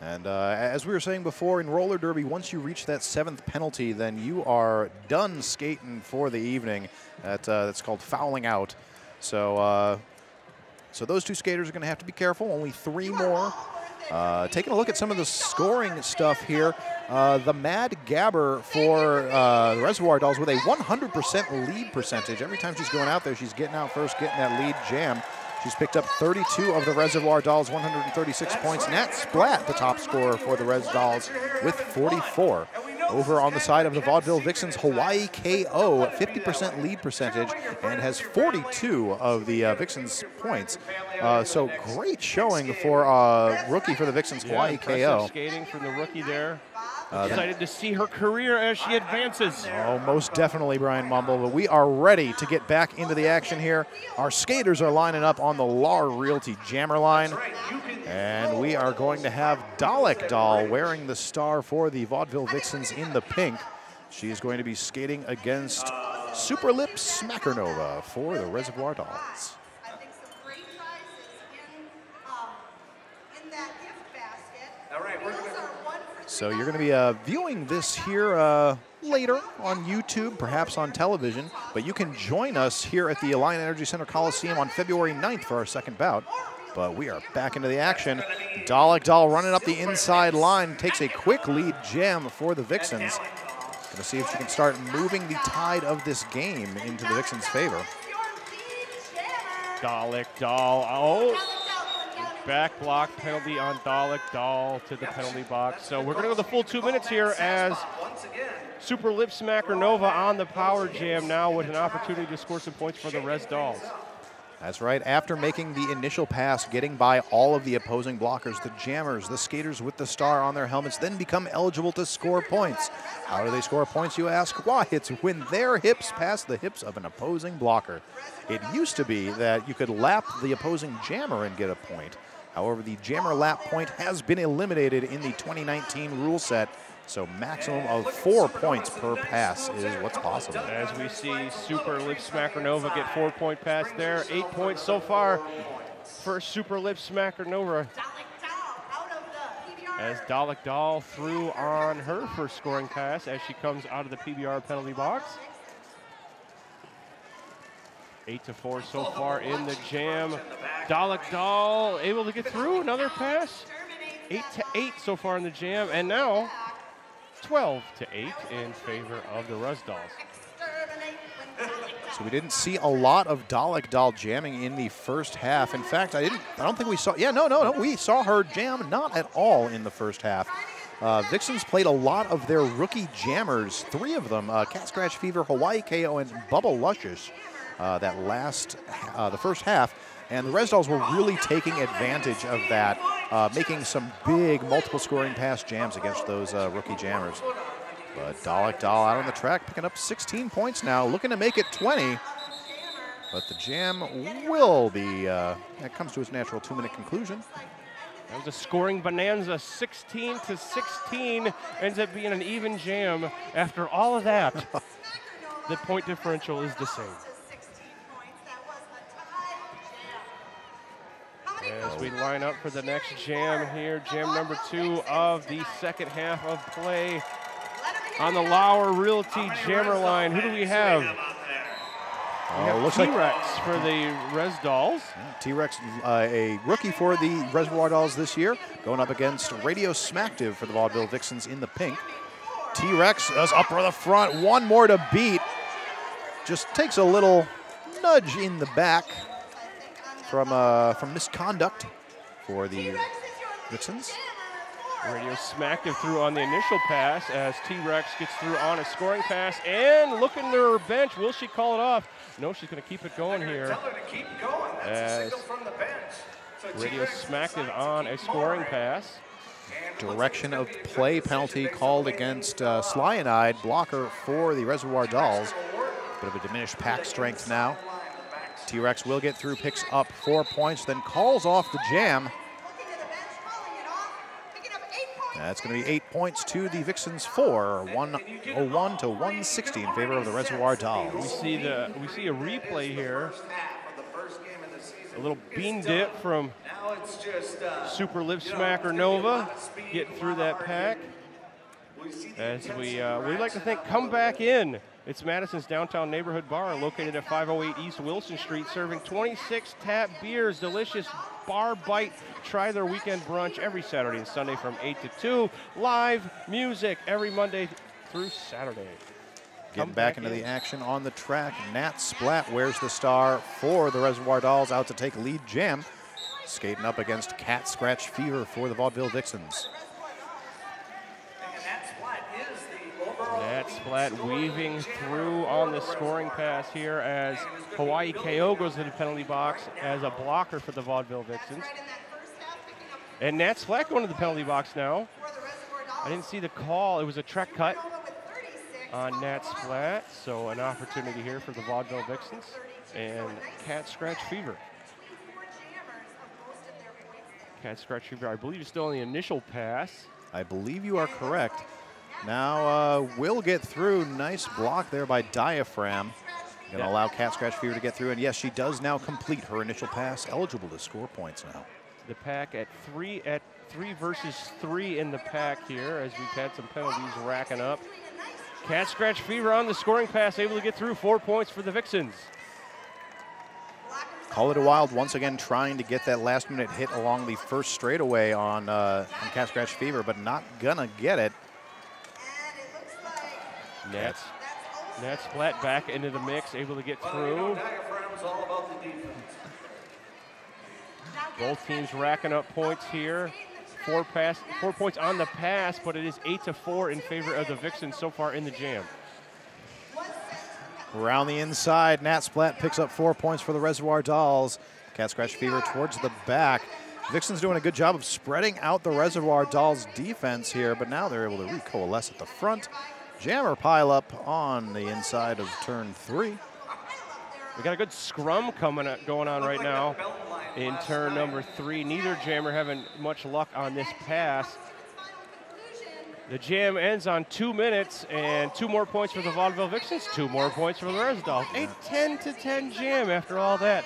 S3: And as we were saying before, in roller derby, once you reach that 7th penalty, then you are done skating for the evening. That's called fouling out. So, so those 2 skaters are going to have to be careful. Only 3 more. Taking a look at some of the scoring stuff here, the Mad Gabber for the Reservoir Dolls with a 100% lead percentage. Every time she's going out there, she's getting out first, getting that lead jam. She's picked up 32 of the Reservoir Dolls, 136 points. Nat Splat, the top scorer for the Res Dolls, with 44. Over on the side of the Vaudeville Vixens, Hawaii KO, 50% lead percentage, and has 42 of the Vixens points. So great showing for rookie for the Vixens, Hawaii KO.
S5: Skating from the rookie there. Excited to see her career as she advances.
S3: Oh, most definitely, Brian Mumble. But we are ready to get back into the action here. Our skaters are lining up on the Lar Realty Jammer line. And we are going to have Dalek Doll wearing the star for the Vaudeville Vixens in the pink. She is going to be skating against Super Lip Smackernova for the Reservoir Dolls. So you're going to be viewing this here later on YouTube, perhaps on television, but you can join us here at the Alliant Energy Center Coliseum on February 9th for our second bout. But we are back into the action. Dalek Doll running up the inside line, takes a quick lead jam for the Vixens. Going to see if she can start moving the tide of this game into the Vixens' favor.
S5: Dalek Doll, oh. Back block penalty on Dalek Doll to the penalty box. So we're going to go the full 2 minutes here as Super Lip Smacker Nova on the power jam now with an opportunity to score some points for the Res Dolls.
S3: That's right. After making the initial pass, getting by all of the opposing blockers, the jammers, the skaters with the star on their helmets then become eligible to score points. How do they score points, you ask? Why, it's when their hips pass the hips of an opposing blocker. It used to be that you could lap the opposing jammer and get a point. However, the jammer lap point has been eliminated in the 2019 rule set, so maximum of 4 points per pass is what's possible.
S5: As we see Super Lip Smacker Nova get 4-point pass there. 8 points so far for Super Lip Smacker Nova. As Dalek Doll threw on her first scoring pass as she comes out of the PBR penalty box. 8-4 so far in the jam. Dalek Doll able to get through another pass. 8-8 so far in the jam, and now 12-8 in favor of the Rez Dolls.
S3: So we didn't see a lot of Dalek Doll jamming in the first half. In fact, I don't think we saw, we saw her jam not at all in the first half. Vixens played a lot of their rookie jammers, 3 of them, Cat Scratch Fever, Hawaii KO, and Bubba Luscious, the first half. And the Rez Dolls were really taking advantage of that, making some big multiple scoring pass jams against those rookie jammers. But Dalek Doll out on the track, picking up 16 points now, looking to make it 20. But the jam will be, that comes to its natural 2-minute conclusion.
S5: That was a scoring bonanza, 16-16, ends up being an even jam. After all of that, the point differential is the same. As we line up for the next jam here, jam number 2 of the second half of play on the Lauer Realty Jammer line. Who do we have?
S3: Looks
S5: T-Rex
S3: like
S5: for the Rez Dolls.
S3: T-Rex, a rookie for the Reservoir Dolls this year, going up against Radio Smacktive for the Vaudeville Vixens in the pink. T-Rex is up for the front, one more to beat. Just takes a little nudge in the back from misconduct for the Vixens.
S5: Radio Smacktive through on the initial pass as T-Rex gets through on a scoring pass and looking to her bench. Will she call it off? No, she's going to keep it going here.
S4: Tell her to keep going. That's a signal from the bench. So
S5: Radio Smacktive on a scoring pass.
S3: Direction of play penalty called against Cyanide, blocker for the Reservoir Dolls. Bit of a diminished pack strength now. T-Rex will get through, picks up 4 points, then calls off the jam. That's going to be 8 points to the Vixens, 101 to 160 in favor of the Reservoir Dolls.
S5: We see a replay here. A little bean dip from Super Lip Smacker Nova, getting through that pack. As we like to think, come back in. It's Madison's downtown neighborhood bar located at 508 East Wilson Street, serving 26 tap beers, delicious bar bite. Try their weekend brunch every Saturday and Sunday from 8 to 2. Live music every Monday through Saturday.
S3: Getting back into the action on the track, Nat Splat wears the star for the Reservoir Dolls, out to take lead jam. Skating up against Cat Scratch Fever for the Vaudeville Vixens.
S5: Nat Splat weaving through on the scoring pass here as Hawaii KO goes to the penalty box as a blocker for the Vaudeville Vixens. And Nat Splat going to the penalty box now. I didn't see the call. It was a trek cut on Nat Splat, so an opportunity here for the Vaudeville Vixens and Cat Scratch Fever. Cat Scratch Fever, I believe, is still on the initial pass.
S3: I believe you are correct. Now will get through. Nice block there by Diaphragm. Going to allow Cat Scratch Fever to get through, and yes, she does now complete her initial pass, eligible to score points now.
S5: The pack at three versus 3 in the pack here, as we've had some penalties racking up. Cat Scratch Fever on the scoring pass, able to get through, 4 points for the Vixens.
S3: Call It a Wild once again trying to get that last-minute hit along the first straightaway on Cat Scratch Fever, but not gonna get it. Nat
S5: Splat back into the mix, able to get through. Both teams racking up points here. 4 points on the pass, but it is 8-4 in favor of the Vixens so far in the jam.
S3: Around the inside, Nat Splat picks up 4 points for the Reservoir Dolls. Cat Scratch Fever towards the back. Vixens doing a good job of spreading out the Reservoir Dolls defense here, but now they're able to recoalesce at the front. Jammer pile up on the inside of turn 3.
S5: We got a good scrum going on right now in turn number 3. Neither jammer having much luck on this pass. The jam ends on 2 minutes, and 2 more points for the Vaudeville Vixens, 2 more points for the Rez Dolls. 10-10 jam after all that.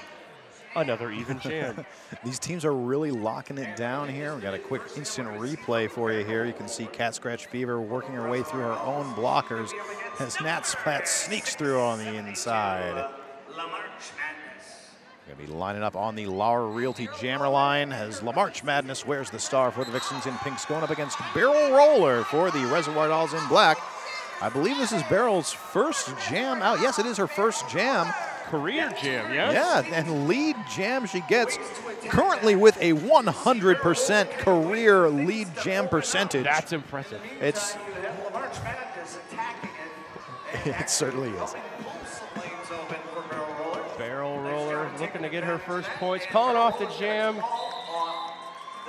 S5: Another even jam.
S3: These teams are really locking it down here. We got a quick instant replay for you here. You can see Cat Scratch Fever working her way through her own blockers as Nat Splat sneaks through on the inside. Going to be lining up on the Laura Realty Jammer line as LaMarch Madness wears the star for the Vixens in pinks, going up against Barrel Roller for the Reservoir Dolls in black. I believe this is Barrel's first jam out. Yes, it is her first jam.
S5: Career jam, yes?
S3: Yeah, and lead jam she gets, currently with a 100% career lead jam percentage.
S5: That's impressive.
S3: It's it certainly is.
S5: Barrel Roller looking to get her first points, calling off the jam.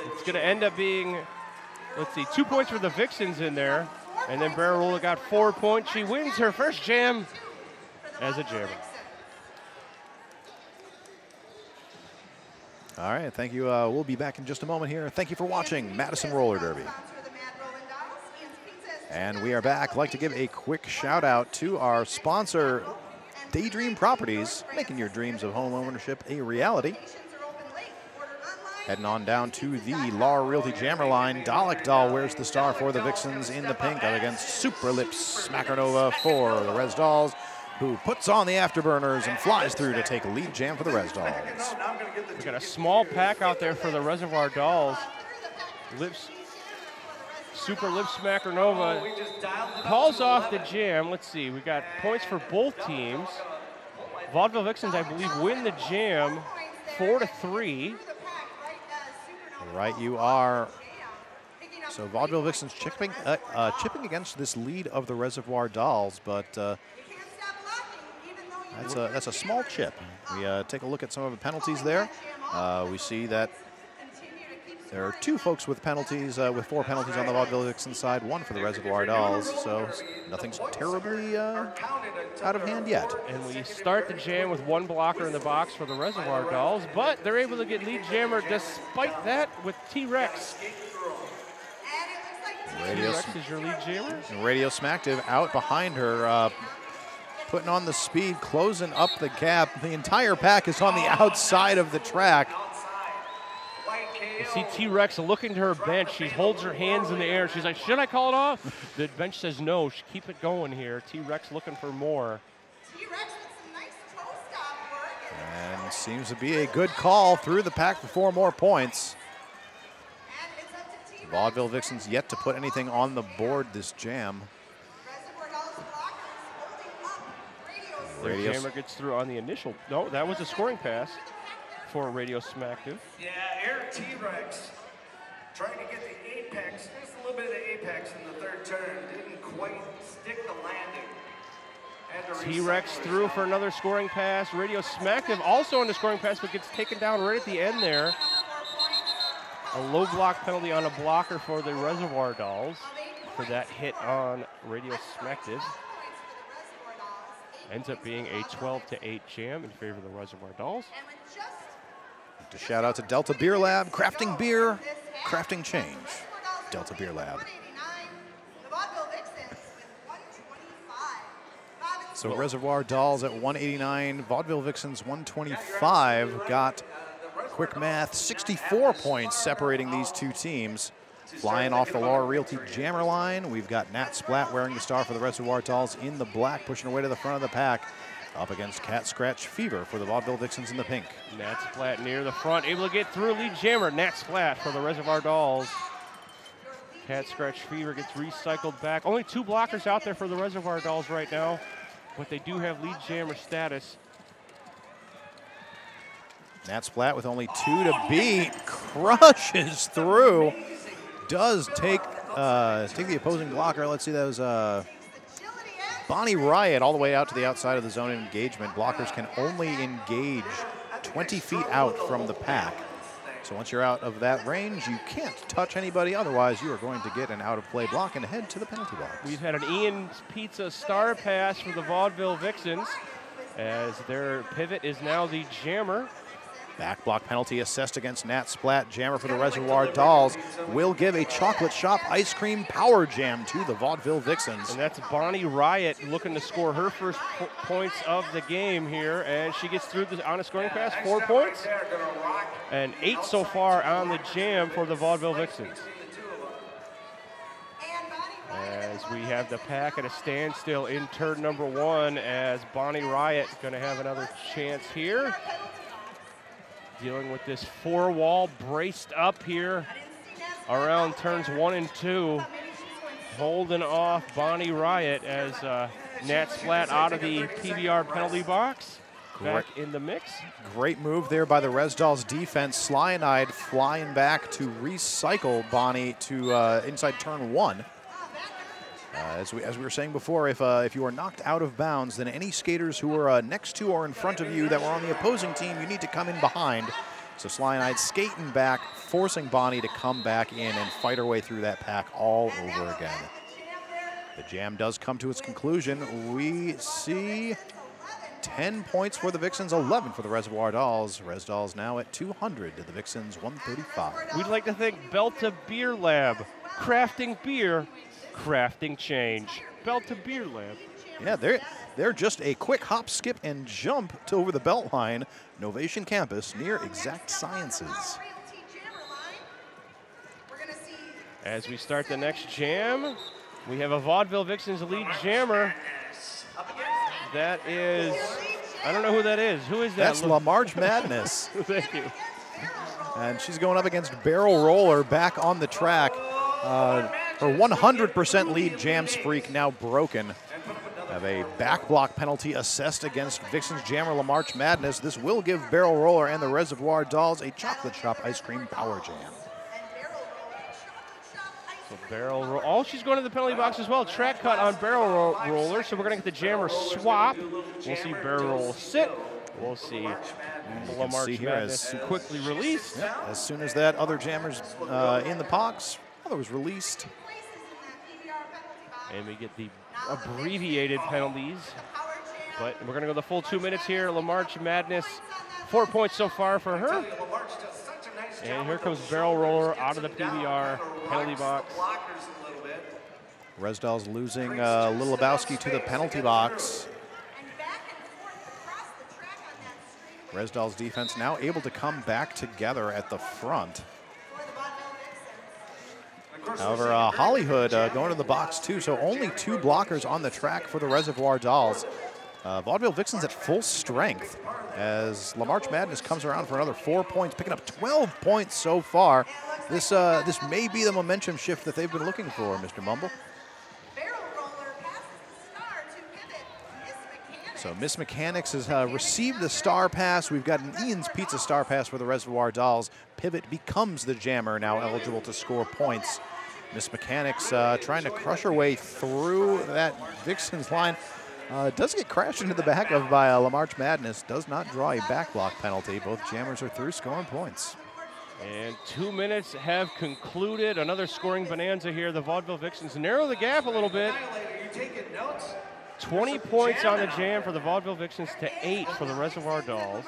S5: It's going to end up being, let's see, 2 points for the Vixens in there, and then Barrel Roller got 4 points. She wins her first jam as a jammer.
S3: All right, thank you. We'll be back in just a moment here. Thank you for watching Madison Roller Derby. And we are back. I'd like to give a quick shout out to our sponsor, Daydream Properties, making your dreams of home ownership a reality. Heading on down to the Laura Realty Jammer line. Dalek Doll wears the star for the Vixens in the pink, up against Super Lips Smackernova for the Res Dolls, who puts on the afterburners and flies through to take a lead jam for the Res Dolls.
S5: We got a small pack out there for the Reservoir Dolls. Super Lips Smackernova calls off the jam. Let's see, we got points for both teams. Vaudeville Vixens, I believe, win the jam 4-3.
S3: Right, you are. So Vaudeville Vixens chipping against this lead of the Reservoir Dolls, but that's a small chip. We take a look at some of the penalties there. We see that there are 2 folks with penalties, with 4 penalties on the Vaudeville Vixens side, 1 for the Reservoir Dolls, so nothing's terribly out of hand yet.
S5: And we start the jam with 1 blocker in the box for the Reservoir Dolls, but they're able to get lead jammer despite that with T-Rex. T-Rex is your lead jammer.
S3: And Radio Smacktive out behind her, putting on the speed, closing up the gap. The entire pack is on the outside of the track.
S5: You see T-Rex looking to her bench. She holds her hands in the air. She's like, should I call it off? The bench says no. Keep it going here. T-Rex looking for more.
S1: T-Rex with some nice toe stop work.
S3: And seems to be a good call through the pack for 4 more points. Vaudeville Vixens yet to put anything on the board this jam.
S5: The jammer gets through on the initial. No, that was a scoring pass for Radio Smacktive.
S4: Yeah, Air T-Rex trying to get the apex, just a little bit of the apex in the 3rd turn. Didn't quite stick the landing.
S5: T-Rex through for another scoring pass. Radio Smacktive also on the scoring pass, but gets taken down right at the end there. A low block penalty on a blocker for the Reservoir Dolls for that hit on Radio Smacktive. Ends up being a 12-8 jam in favor of the Reservoir Dolls.
S3: To shout out to Delta Beer Lab, crafting beer, crafting change. Delta Beer Lab. So Reservoir Dolls at 189, Vaudeville Vixens 125. Got, quick math, 64 points separating these 2 teams. Flying off the Laura Realty Jammer line, we've got Nat Splat wearing the star for the Reservoir Dolls in the black, pushing her way to the front of the pack. Up against Cat Scratch Fever for the Vaudeville Vixens in the pink.
S5: Nat Splat near the front, able to get through lead jammer. Nat Splat for the Reservoir Dolls. Cat Scratch Fever gets recycled back. Only 2 blockers out there for the Reservoir Dolls right now, but they do have lead jammer status.
S3: Nat Splat with only 2 to beat, crushes through. Does take the opposing blocker. Let's see, that was Bonnie Riot all the way out to the outside of the zone of engagement. Blockers can only engage 20 feet out from the pack. So once you're out of that range, you can't touch anybody. Otherwise, you are going to get an out-of-play block and head to the penalty box.
S5: We've had an Ian's Pizza star pass for the Vaudeville Vixens, as their pivot is now the jammer.
S3: Back block penalty assessed against Nat Splat. Jammer for the Reservoir Dolls will give a chocolate shop ice cream power jam to the Vaudeville Vixens.
S5: And that's Bonnie Riot looking to score her first points of the game here, and she gets through on a scoring pass, 4 points, and 8 so far on the jam for the Vaudeville Vixens. As we have the pack at a standstill in turn number 1, as Bonnie Riot going to have another chance here. dealing with this four-wall, braced up here around turns 1 and 2, holding off Bonnie Riot as Nat Splat out of the PBR penalty box. Back in the mix.
S3: Great move there by the Res Dolls defense. Cyanide flying back to recycle Bonnie to inside turn 1. As we were saying before, if you are knocked out of bounds, then any skaters who are next to or in front of you that were on the opposing team, you need to come in behind. So Cyanide skating back, forcing Bonnie to come back in and fight her way through that pack all over again. The jam does come to its conclusion. We see 10 points for the Vixens, 11 for the Reservoir Dolls. Res Dolls now at 200 to the Vixens 135.
S5: We'd like to thank Belta Beer Lab, crafting beer, crafting change. Belta Beer Lab.
S3: Yeah, they're just a quick hop, skip, and jump to over the belt line. Novation Campus near Exact Sciences.
S5: As we start the next jam, we have a Vaudeville Vixens lead jammer. That is, I don't know who that is. Who is that?
S3: That's LaMarche Madness.
S5: Thank you.
S3: And she's going up against Barrel Roller back on the track. Her 100% lead Jams Freak now broken. Have a back block penalty assessed against Vixens jammer LaMarche Madness. This will give Barrel Roller and the Reservoir Dolls a Chocolate Shop Ice Cream Power Jam.
S5: So Barrel Roller, oh, she's going to the penalty box as well. Track cut on Barrel Roller, so we're going to get the jammer swap. We'll see Barrel Roll sit. We'll see LaMarche Madness quickly released.
S3: Yep. As soon as that other jammer's in the box, other was released.
S5: And we get the abbreviated penalties. But we're going to go the full 2 minutes here. LaMarche Madness, 4 points so far for her. And here comes Barrel Roller out of the PBR penalty box.
S3: Res Dolls losing Little Lebowski to the penalty box. Res Dolls defense now able to come back together at the front. However, Hollywood going to the box too, so only 2 blockers on the track for the Reservoir Dolls. Vaudeville Vixens at full strength as LaMarche Madness comes around for another 4 points, picking up 12 points so far. This may be the momentum shift that they've been looking for, Mr. Mumble. So Miss Mechanics has received the star pass. We've got an Ian's Pizza star pass for the Reservoir Dolls. Pivot becomes the jammer, now eligible to score points. Miss Mechanics trying to crush her way through that Vixens line. Does get crashed into the back of by LaMarche Madness. Does not draw a back block penalty. Both jammers are through scoring points.
S5: And 2 minutes have concluded. Another scoring bonanza here. The Vaudeville Vixens narrow the gap a little bit. 20 points on the jam for the Vaudeville Vixens to 8 for the Reservoir Dolls.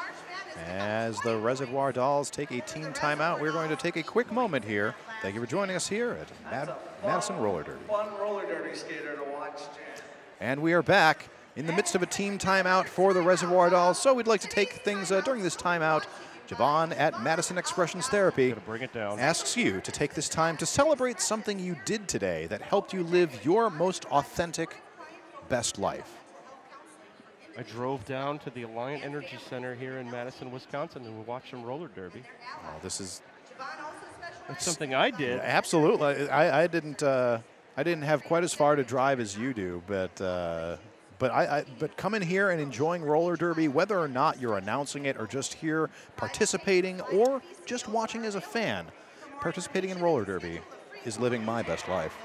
S3: As the Reservoir Dolls take a team timeout, we're going to take a quick moment here. Thank you for joining us here at Madison Roller Derby.
S4: Fun roller derby skater to watch, Jan.
S3: And we are back in the midst of a team timeout for the Reservoir Dolls. So we'd like to take things during this timeout. Javon at Madison Expressions Therapy
S5: bring it down.
S3: Asks you to take this time to celebrate something you did today that helped you live your most authentic, best life.
S5: I drove down to the Alliant Energy Center here in Madison, Wisconsin, and we watched some roller derby.
S3: Oh, this is
S5: That's something I did.
S3: Absolutely. I didn't have quite as far to drive as you do, but coming here and enjoying roller derby, whether or not you're announcing it or just here participating or just watching as a fan, participating in roller derby is living my best life.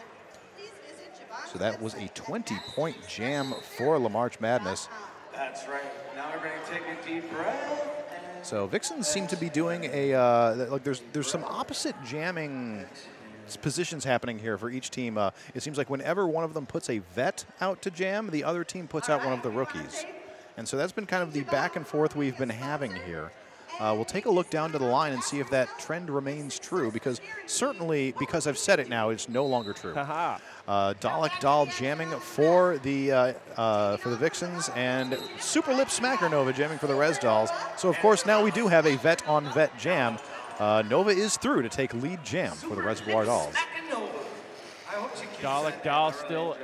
S3: So that was a 20-point jam for LaMarche Madness.
S4: That's right. Now everybody take a deep breath.
S3: So Vixens seem to be doing a like there's some opposite jamming positions happening here for each team. It seems like whenever one of them puts a vet out to jam, the other team puts out one of the rookies. And so that's been kind of the back and forth we've been having here. We'll take a look down to the line and see if that trend remains true, because certainly, because I've said it now, it's no longer true. Dalek Doll jamming for the Vixens, and Super Lip Smacker Nova jamming for the Res Dolls. So of course now we do have a vet-on-vet jam. Nova is through to take lead jam for the Reservoir Dolls.
S5: Dalek Doll still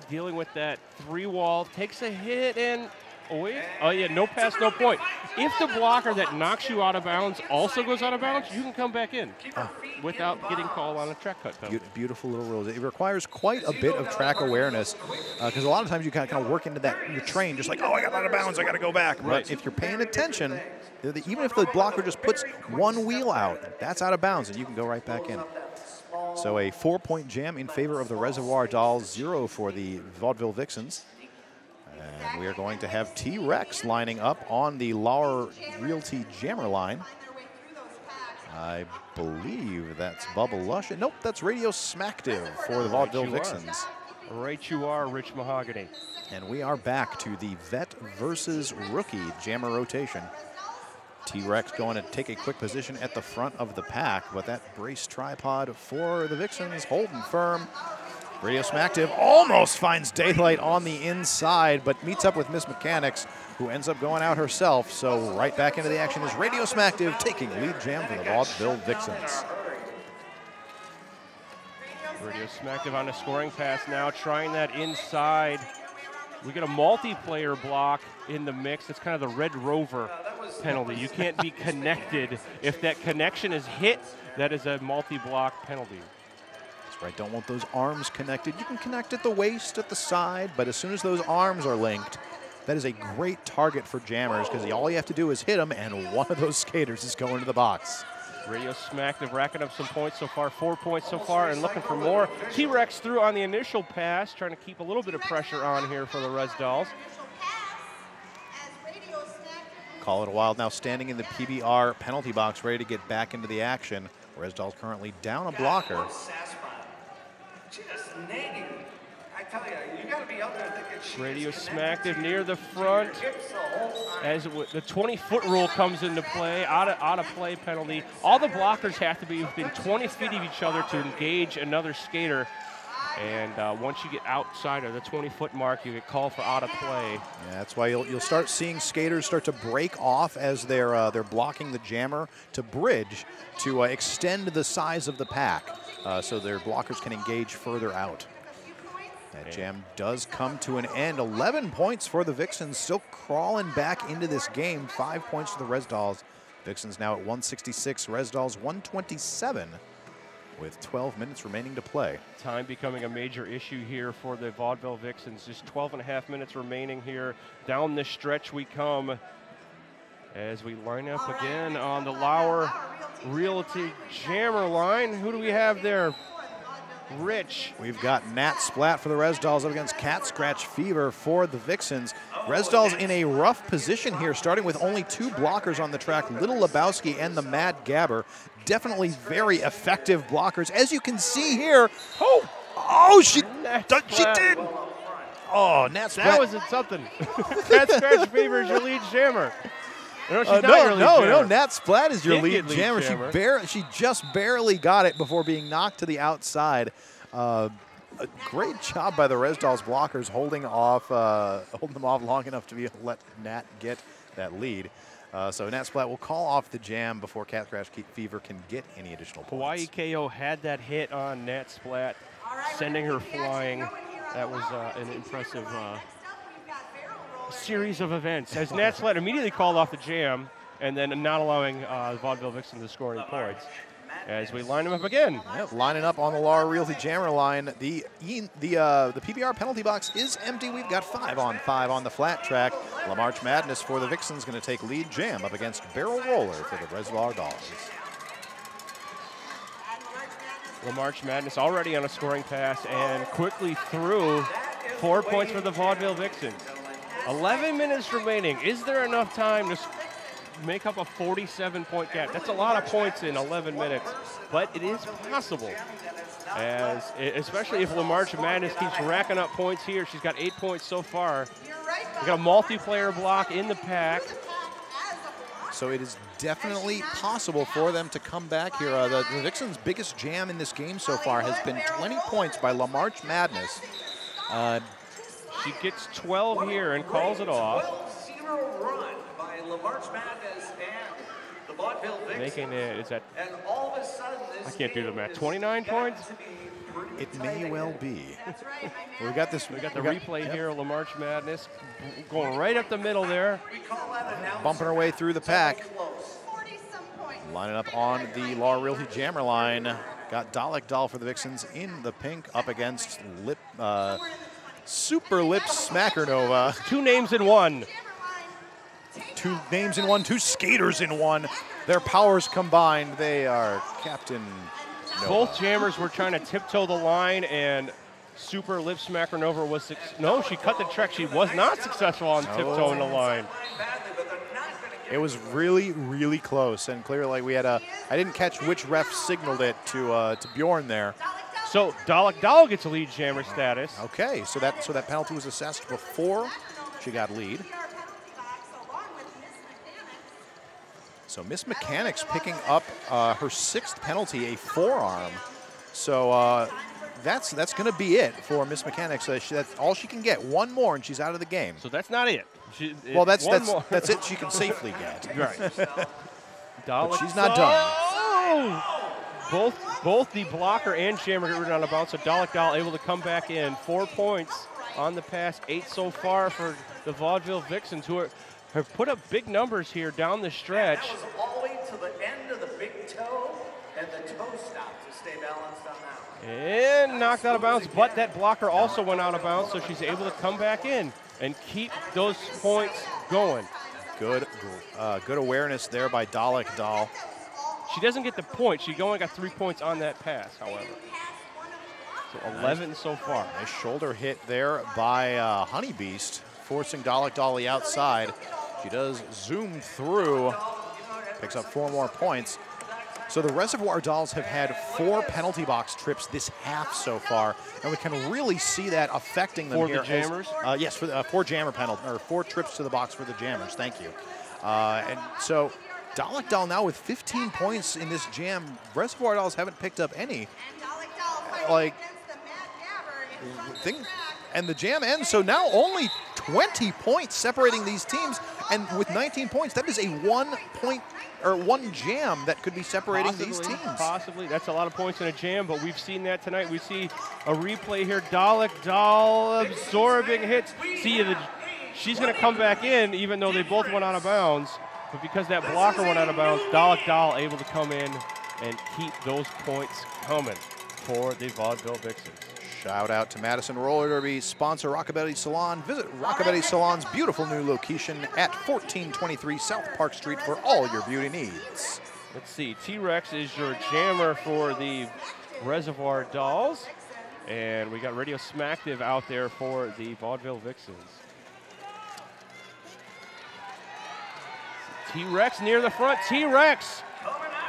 S5: dealing with that 3-wall, takes a hit, and Oh, wait. Oh, yeah, no pass, no point. If the blocker that knocks you out of bounds also goes out of bounds, you can come back in without getting called on a track cut penalty.
S3: Beautiful little rules. It requires quite a bit of track awareness because a lot of times you kind of work into that, your train, just like, oh, I got out of bounds, I got to go back.
S5: Right.
S3: But if you're paying attention, even if the blocker just puts one wheel out, that's out of bounds, and you can go right back in. So a 4-point jam in favor of the Reservoir Dolls, 0 for the Vaudeville Vixens. And we are going to have T-Rex lining up on the Lauer Realty Jammer line. I believe that's Bubba Lush. Nope, that's Radio Smacktive for the Vaudeville Vixens.
S5: Right you are, Rich Mahogany.
S3: And we are back to the vet versus rookie jammer rotation. T-Rex going to take a quick position at the front of the pack, but that brace tripod for the Vixens holding firm. Radio Smacktive almost finds daylight on the inside, but meets up with Miss Mechanics, who ends up going out herself. So right back into the action is Radio Smacktive taking lead jam for the Vaudeville Vixens.
S5: Radio Smacktive on a scoring pass now, trying that inside. We get a multiplayer block in the mix. It's kind of the Red Rover penalty. You can't be connected. If that connection is hit, that is a multi-block penalty.
S3: That's right, don't want those arms connected. You can connect at the waist, at the side, but as soon as those arms are linked, that is a great target for jammers because all you have to do is hit them and one of those skaters is going to the box.
S5: Radio Smacktive racking up some points so far, 4 points so far, and looking for more. T-Rex through on the initial pass, trying to keep a little bit of pressure on here for the Res Dolls.
S3: Call it a while now, standing in the PBR penalty box, ready to get back into the action. Res Dolls currently down a blocker.
S4: Just nagging. I tell you, you got to be out there thinking.
S5: Radio Smacktive near the front. As the 20-foot rule comes into play, out of play penalty. All the blockers have to be within 20 feet of each other to engage another skater. And once you get outside of the 20-foot mark, you get called for out of play.
S3: Yeah, that's why you'll start seeing skaters start to break off as they're blocking the jammer to bridge to extend the size of the pack so their blockers can engage further out. That jam does come to an end. 11 points for the Vixens, still crawling back into this game. 5 points for the Res Dolls. Vixens now at 166, Res Dolls 127 with 12 minutes remaining to play.
S5: Time becoming a major issue here for the Vaudeville Vixens. Just 12.5 minutes remaining here. Down the stretch we come as we line up again on the Lauer Realty Jammer line. Who do we have there? Rich.
S3: We've got Nat Splat for the Res Dolls up against Cat Scratch Fever for the Vixens. Res Dolls in a rough position here, starting with only 2 blockers on the track, Little Lebowski and the Mad Gabber. Definitely very effective blockers. As you can see here, she did. Oh, Nat Splat.
S5: That wasn't something. Cat Scratch Fever is your lead jammer. No, she's not your lead jammer.
S3: No, Nat Splat is your lead jammer.
S5: jammer.
S3: She just barely got it before being knocked to the outside. A great job by the Res Dolls blockers holding them off long enough to be able to let Nat get that lead. So Nat Splat will call off the jam before Cat Scratch Fever can get any additional points.
S5: Hawaii KO had that hit on Nat Splat, sending her flying. That was an impressive series of events. As Nat Splat immediately called off the jam and then not allowing Vaudeville Vixen to score any points. As we line them up again.
S3: Yep, lining up on the Lauer Realty Jammer line. The PBR penalty box is empty. We've got 5 on 5 on the flat track. La March Madness for the Vixens going to take lead jam up against Barrel Roller for the Reservoir Dolls.
S5: La March Madness already on a scoring pass and quickly through. 4 points for the Vaudeville Vixens. 11 minutes remaining. Is there enough time to make up a 47-point gap? That's a lot of points in 11 minutes, but it is possible. Especially if La March Madness keeps racking up points here. She's got 8 points so far. We got a multiplayer block in the pack.
S3: So it is definitely possible for them to come back here. The Vixens' biggest jam in this game so far has been 20 points by La March Madness.
S5: She gets 12 here and calls it off. Making it, is that,
S4: and all of a sudden
S5: I can't do the math, 29 points?
S3: It may well be. We got this.
S5: We got the replay here of La March Madness going right up the middle there.
S3: Bumping our way through the pack. Lining up on the Law Realty Jammer line. Got Dalek Doll for the Vixens in the pink up against Super Lip Smackernova.
S5: 2 names in one.
S3: 2 names in one, 2 skaters in one. Their powers combined, they are Captain Nova.
S5: Both jammers were trying to tiptoe the line, and Super Lip Smackernova was no, she cut the track. She was not successful on tiptoeing the line.
S3: It was really, really close, and clearly we had I didn't catch which ref signaled it to Bjorn there.
S5: So Dalek Doll gets a lead jammer status.
S3: Okay, so that penalty was assessed before she got lead. So Miss Mechanics picking up her 6th penalty, a forearm. So that's going to be it for Miss Mechanics. That's all she can get. 1 more, and she's out of the game.
S5: So that's not it.
S3: Well, that's it. She can safely get.
S5: Right.
S3: But she's not done.
S5: Oh! Both the blocker and jammer get rid on the bounce. So Dalek Doll able to come back in. 4 points on the pass. 8 so far for the Vaudeville Vixens, who have put up big numbers here down the stretch.
S4: And that was all the way to the end of the big toe, and the toe stopped to stay balanced on that one.
S5: And knocked out of bounds, but that blocker also went out of bounds, so she's able to come back in and keep those points going.
S3: Good awareness there by Dalek Doll.
S5: She doesn't get the point. She only got 3 points on that pass, however. So 11 so far.
S3: Nice shoulder hit there by Honey Beast, forcing Dalek Doll outside. She does zoom through, picks up 4 more points. So the Reservoir Dolls have had 4 penalty box trips this half so far, and we can really see that affecting them
S5: for
S3: here.
S5: For the jammers?
S3: Yes, for the 4 jammer penalty, or 4 trips to the box for the jammers. Thank you. And so Dalek Doll now with 15 points in this jam. Reservoir Dolls haven't picked up any. And the jam ends, so now only 20 points separating these teams, and with 19 points, that is a 1 point or 1 jam that could be separating these teams.
S5: Possibly, that's a lot of points in a jam, but we've seen that tonight. We see a replay here. Dalek Doll absorbing hits. She's going to come back in, even though they both went out of bounds. But because that blocker went out of bounds, Dalek Doll able to come in and keep those points coming for the Vaudeville Vixens.
S3: Shout out to Madison Roller Derby sponsor Rockabilly Salon. Visit Rockabilly Salon's beautiful new location at 1423 South Park Street for all your beauty needs.
S5: Let's see, T-Rex is your jammer for the Reservoir Dolls. And we got Radio Smackdiv out there for the Vaudeville Vixens. T-Rex near the front. T-Rex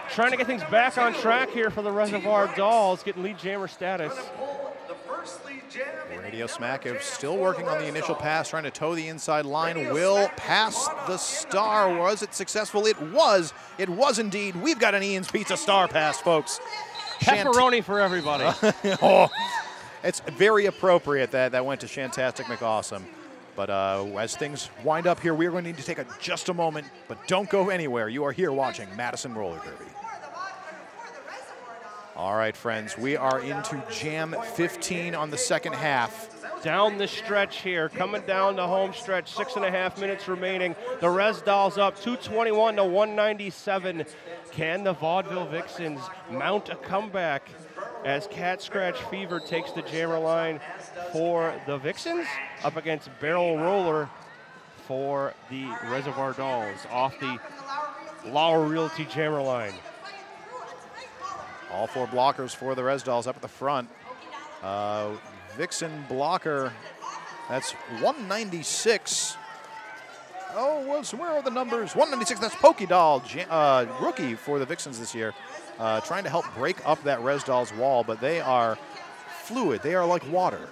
S5: trying to get things back on track here for the Reservoir Dolls, getting lead jammer status.
S3: Radio Smackdiv still working on the initial pass, trying to toe the inside line. Will pass the star. Was it successful? It was. It was indeed. We've got an Ian's Pizza star pass, folks.
S5: Pepperoni for everybody.
S3: Oh, it's very appropriate that went to Shantastic McAwesome. But as things wind up here, we are going to need to take just a moment, but don't go anywhere. You are here watching Madison Roller Derby. All right, friends, we are into Jam 15 on the second half.
S5: Down the stretch here, coming down the home stretch, 6.5 minutes remaining. The Res Dolls up 221 to 197. Can the Vaudeville Vixens mount a comeback as Cat Scratch Fever takes the jammer line for the Vixens up against Barrel Roller for the Reservoir Dolls off the Law Realty jammer line.
S3: All 4 blockers for the Res Dolls up at the front. Vixen blocker, that's 196. Oh, well, so where are the numbers? 196, that's Pokey Doll, rookie for the Vixens this year. Trying to help break up that Res Dolls wall, but they are fluid. They are like water.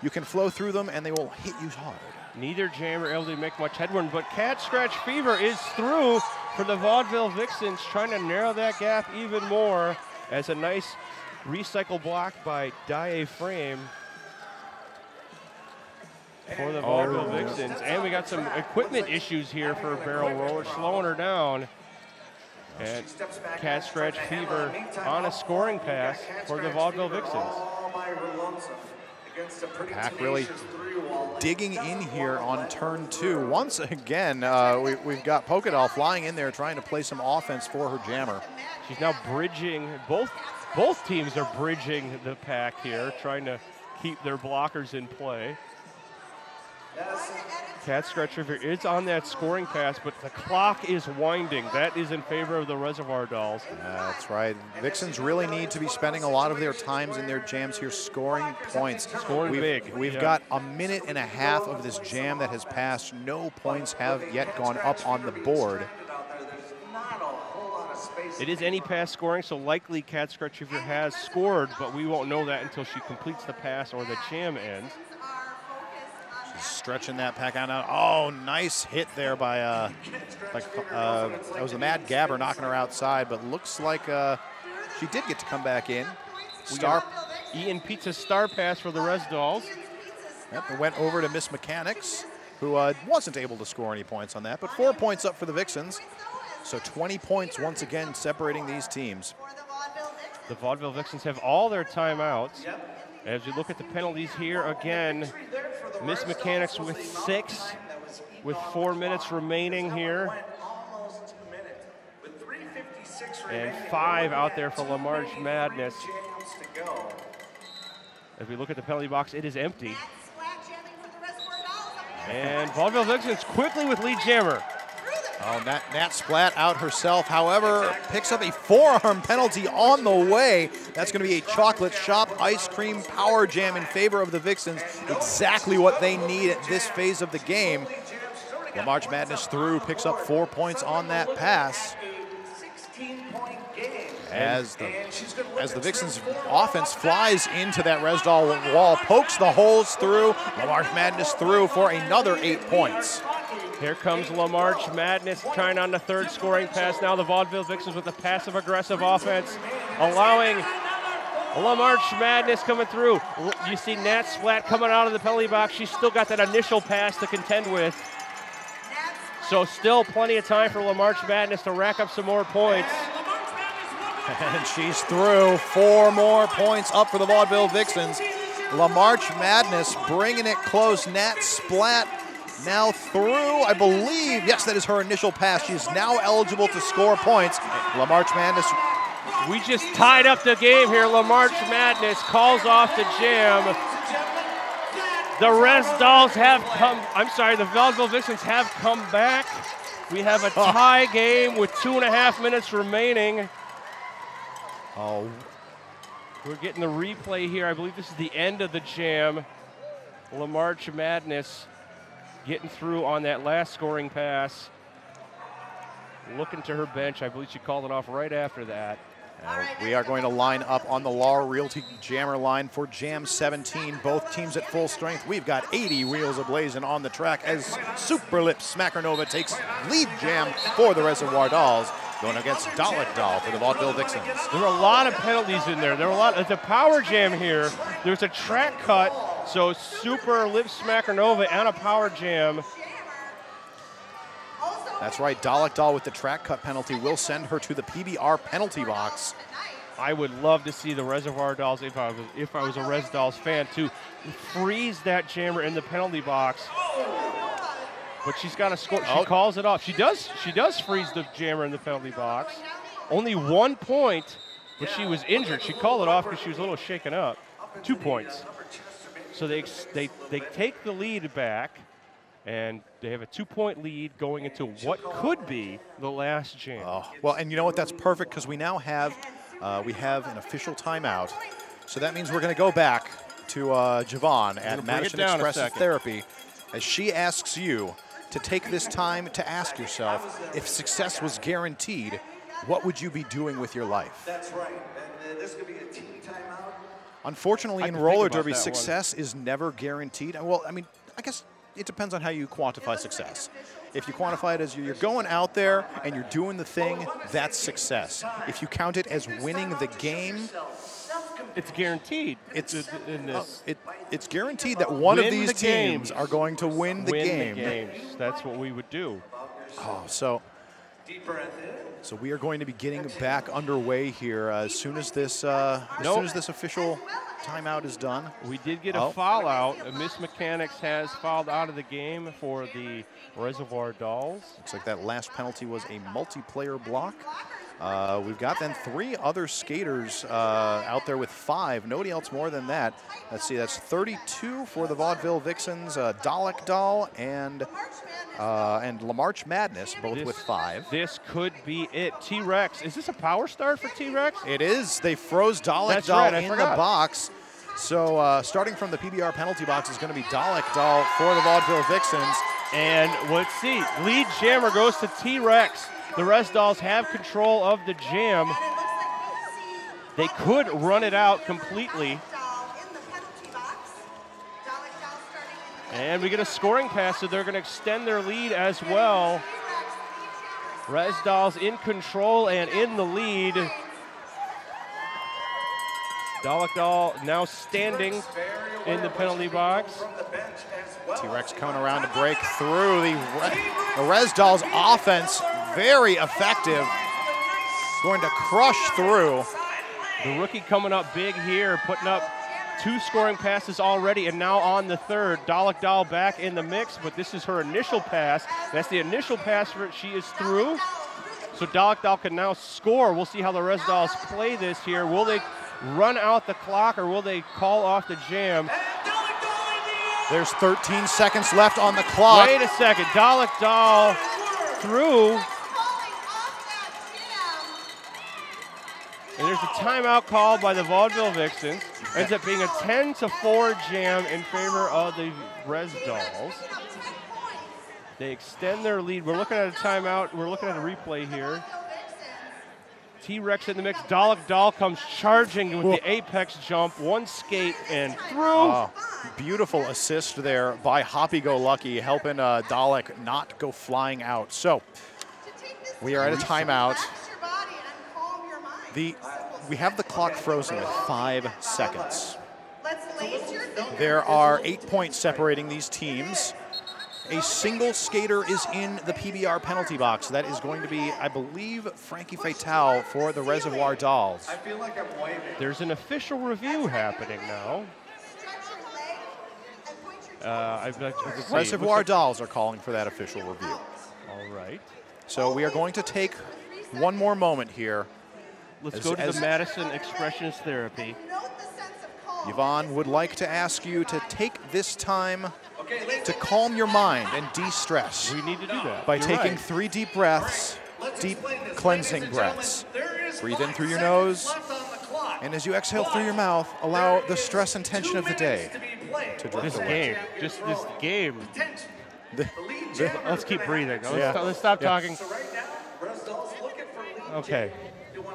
S3: You can flow through them, and they will hit you hard.
S5: Neither jammer able to make much headwind, but Cat Scratch Fever is through for the Vaudeville Vixens, trying to narrow that gap even more as a nice recycle block by Die Frame for the Vaudeville Vixens. And we got some equipment issues here for Barrel Roller, slowing her down. And cat scratch fever on a scoring pass for the Vaudeville Vixens.
S3: Pack really digging in here on turn 2. Once again, we've got Polka Doll flying in there trying to play some offense for her jammer.
S5: She's now bridging, both teams are bridging the pack here, trying to keep their blockers in play. Cat scratch fever is on that scoring pass, but the clock is winding. That is in favor of the Reservoir Dolls.
S3: That's right. Vixens really need to be spending a lot of their times in their jams here scoring points.
S5: Scoring big.
S3: We've got a minute and a half of this jam that has passed. No points have yet gone up on the board.
S5: It is any pass scoring, so likely cat scratch fever has scored, but we won't know that until she completes the pass or the jam ends.
S3: Stretching that pack out. Oh, nice hit there by, that was a Mad Gabber knocking her outside, but looks like she did get to come back in.
S5: Ian Pizza's star pass for the Res Dolls.
S3: Yep, it went over to Miss Mechanics, who wasn't able to score any points on that, but 4 points up for the Vixens. So 20 points once again separating these teams.
S5: The Vaudeville Vixens have all their timeouts. As you look at the penalties here again, Miss Mechanics with 6, with 4 minutes remaining here. And 5 out there for La Marche Madness. As we look at the penalty box, it is empty. And Vaudeville Vixens quickly with lead jammer.
S3: Oh, Nat Splat out herself, however, picks up a forearm penalty on the way. That's going to be a chocolate shop ice cream power jam in favor of the Vixens. Exactly what they need at this phase of the game. La Marche Madness through, picks up 4 points on that pass. As the Vixens offense flies into that Res Doll wall, pokes the holes through, La Marche Madness through for another 8 points.
S5: Here comes La Marche Madness trying on the third scoring pass. Now the Vaudeville Vixens with a passive-aggressive offense, allowing La Marche Madness coming through. You see Nat Splat coming out of the penalty box. She's still got that initial pass to contend with. So still plenty of time for La Marche Madness to rack up some more points.
S3: And she's through. 4 more points up for the Vaudeville Vixens. La Marche Madness bringing it close. Nat Splat now through, I believe. Yes, that is her initial pass. She is now eligible to score points. La Marche Madness.
S5: We just tied up the game here. La Marche Madness calls off the jam. The Res Dolls have come, the Vaudeville Vixens have come back. We have a tie game with 2.5 minutes remaining.
S3: Oh,
S5: we're getting the replay here. I believe this is the end of the jam. La Marche Madness getting through on that last scoring pass. Looking to her bench. I believe she called it off right after that.
S3: We are going to line up on the Lahr Realty Jammer line for Jam 17. Both teams at full strength. We've got 80 wheels ablazing on the track as Super Lip Smackernova takes lead jam for the Reservoir Dolls, going against Dalek Doll for the Vaudeville Vixens.
S5: There were a lot of penalties in there. There were a lot. It's a power jam here. There's a track cut, so Super Lip Smackernova and a power jam.
S3: That's right, Dalek Doll with the track cut penalty will send her to the PBR penalty box.
S5: I would love to see the Reservoir Dolls, if I was a Res Dolls fan, to freeze that jammer in the penalty box. But she's got to score. She calls it off. She does freeze the jammer in the penalty box. Only 1 point, but she was injured. She called it off because she was a little shaken up. 2 points. So they take the lead back. And they have a 2-point lead going into what could be the last jam.
S3: Oh, well, and you know what? That's perfect because we now have an official timeout. So that means we're going to go back to Javon at Madison Expressive Therapy as she asks you to take this time to ask yourself, if success was guaranteed, what would you be doing with your life?
S4: That's right. And this could be a team timeout.
S3: Unfortunately, in roller derby, success is never guaranteed. Well, I mean, I guess it depends on how you quantify success. If you quantify it as you're going out there and you're doing the thing, that's success. If you count it as winning the game,
S5: it's guaranteed.
S3: It's guaranteed that one of these teams are going to win the game.
S5: That's what we would do.
S3: Oh, so So we are going to be getting back underway here as soon as this official timeout is done.
S5: We did get a foul out. Miss Mechanics has fouled out of the game for the Reservoir Dolls.
S3: Looks like that last penalty was a multiplayer block. We've got then 3 other skaters out there with 5. Nobody else more than that. Let's see, that's 32 for the Vaudeville Vixens, Dalek Doll, and LaMarche Madness, both with 5.
S5: This could be it. T-Rex, is this a power start for T-Rex?
S3: It is. They froze Dalek Doll in the box. So starting from the PBR penalty box is going to be Dalek Doll for the Vaudeville Vixens.
S5: And let's see, lead jammer goes to T-Rex. The Res Dolls have control of the jam. They could run it out completely. And we get a scoring pass, so they're going to extend their lead as well. Res Dolls in control and in the lead. Dalek Doll now standing in the penalty box.
S3: T-Rex coming around to break through. The Res Dolls offense, very effective. Going to crush through.
S5: The rookie coming up big here, putting up 2 scoring passes already, and now on the 3rd. Dalek Doll back in the mix, but this is her initial pass. That's the initial pass for it. She is through. So Dalek Doll can now score. We'll see how the Res Dolls play this here. Will they run out the clock, or will they call off the jam?
S3: There's 13 seconds left on the clock.
S5: Wait a second, Dalek Doll through. And there's a timeout called by the Vaudeville Vixens. Ends up being a 10-4 jam in favor of the Res Dolls. They extend their lead. We're looking at a timeout. We're looking at a replay here. T-Rex in the mix. Dalek Doll comes charging with the apex jump. 1 skate and through.
S3: Oh, beautiful assist there by Hoppy Go Lucky, helping Dalek not go flying out. So we are at a timeout. We have the clock frozen at 5 seconds. There are 8 points separating these teams. A single skater is in the PBR penalty box. That is going to be, I believe, Frankie Fatale for the Reservoir Dolls.
S5: There's an official review happening now.
S3: Reservoir Dolls are calling for that official review.
S5: All right.
S3: So we are going to take one more moment here.
S5: Let's go to the Madison Expressionist Therapy.
S3: Yvonne would like to ask you to take this time to calm your mind and de-stress.
S5: We need to do that.
S3: By taking 3 deep breaths, deep cleansing breaths. Breathe in through your nose, and as you exhale through your mouth, allow the stress and tension of the day to drift away.
S5: This game. Let's keep breathing. Let's stop talking. Okay.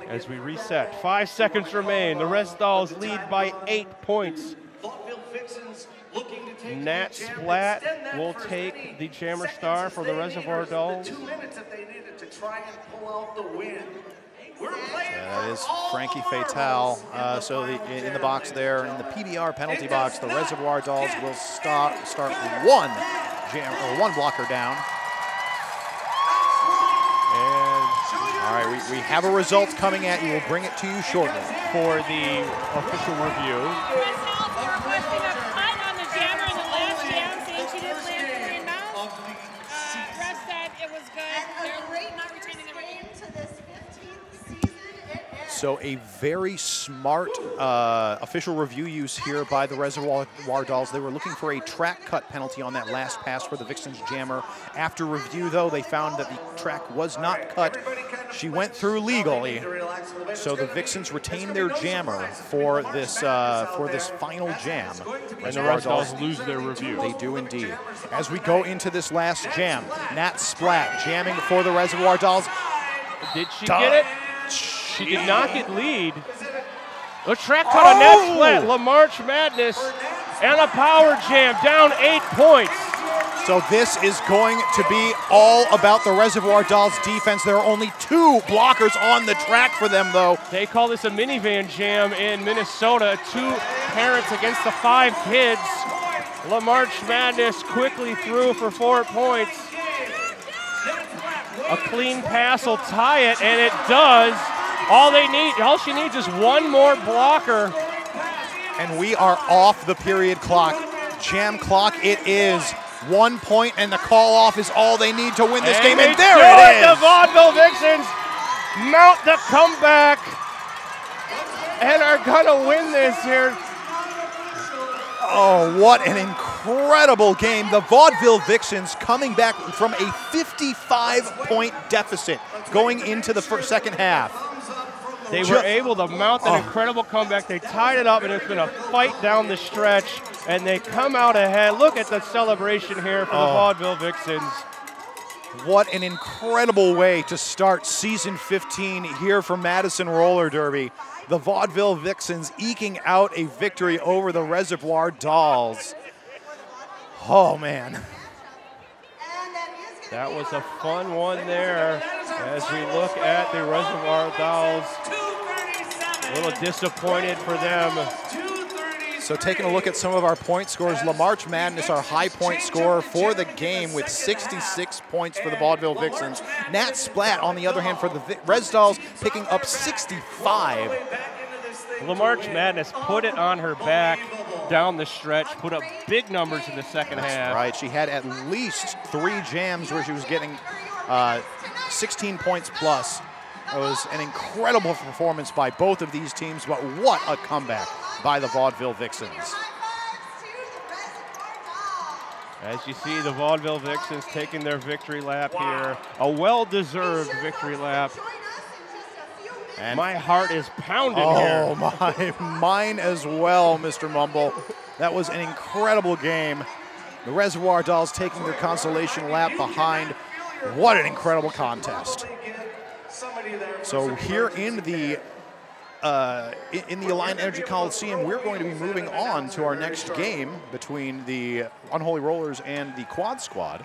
S5: As we reset, 5 seconds remain. The Res Dolls lead by 8 points. Nat Splat will take the Jammer Star for the Reservoir Dolls.
S4: 2 minutes if they needed to try and pull out the win.
S3: That is Frankie Fatale. So in the box there, in the PBR penalty box, the Reservoir Dolls will start 1 blocker down. And all right, we have a result coming at you. We'll bring it to you shortly
S5: for the official review.
S3: So a very smart official review use here by the Reservoir Dolls. They were looking for a track cut penalty on that last pass for the Vixens jammer. After review, though, they found that the track was not cut. She went through legally. So the Vixens retained their jammer for this final jam.
S5: And the Res Dolls lose their review.
S3: They do indeed. As we go into this last jam, Nat Splat jamming for the Reservoir Dolls.
S5: Did she get it? She did not get lead. A track cut on Nat Splat, LaMarche Madness, and a power jam, down 8 points.
S3: So this is going to be all about the Reservoir Dolls defense. There are only 2 blockers on the track for them, though.
S5: They call this a minivan jam in Minnesota. 2 parents against the 5 kids. LaMarche Madness quickly through for 4 points. A clean pass will tie it, and it does. All she needs is one more blocker.
S3: And we are off the period clock. Jam clock it is. 1 point, and the call off is all they need to win this game. And there it is.
S5: The Vaudeville Vixens mount the comeback and are gonna win this here.
S3: Oh, what an incredible game. The Vaudeville Vixens coming back from a 55-point deficit going into the second half.
S5: They were able to mount an incredible comeback. They tied it up, and it's been a fight down the stretch, and they come out ahead. Look at the celebration here for the Vaudeville Vixens.
S3: What an incredible way to start season 15 here for Madison Roller Derby. The Vaudeville Vixens eking out a victory over the Reservoir Dolls. Oh, man.
S5: That was a fun one there as we look at the Reservoir Dolls. A little disappointed for them.
S3: So taking a look at some of our point scores, LaMarch Madness, our high point scorer for the game with 66 points for the Vaudeville Vixens. Nat Splat, on the other hand, for the Res Dolls, picking up 65.
S5: LaMarch Madness put it on her back down the stretch, put up big numbers in the second half.
S3: Right, she had at least 3 jams where she was getting 16 points plus. It was an incredible performance by both of these teams, but what a comeback by the Vaudeville Vixens.
S5: As you see, the Vaudeville Vixens taking their victory lap here. A well-deserved victory lap. And my heart is pounding here.
S3: Oh, mine as well, Mr. Mumble. That was an incredible game. The Reservoir Dolls taking their consolation lap behind. What an incredible contest. So here in the Alliant Energy Coliseum, we're going to be moving on to our next game between the Unholy Rollers and the Quad Squad.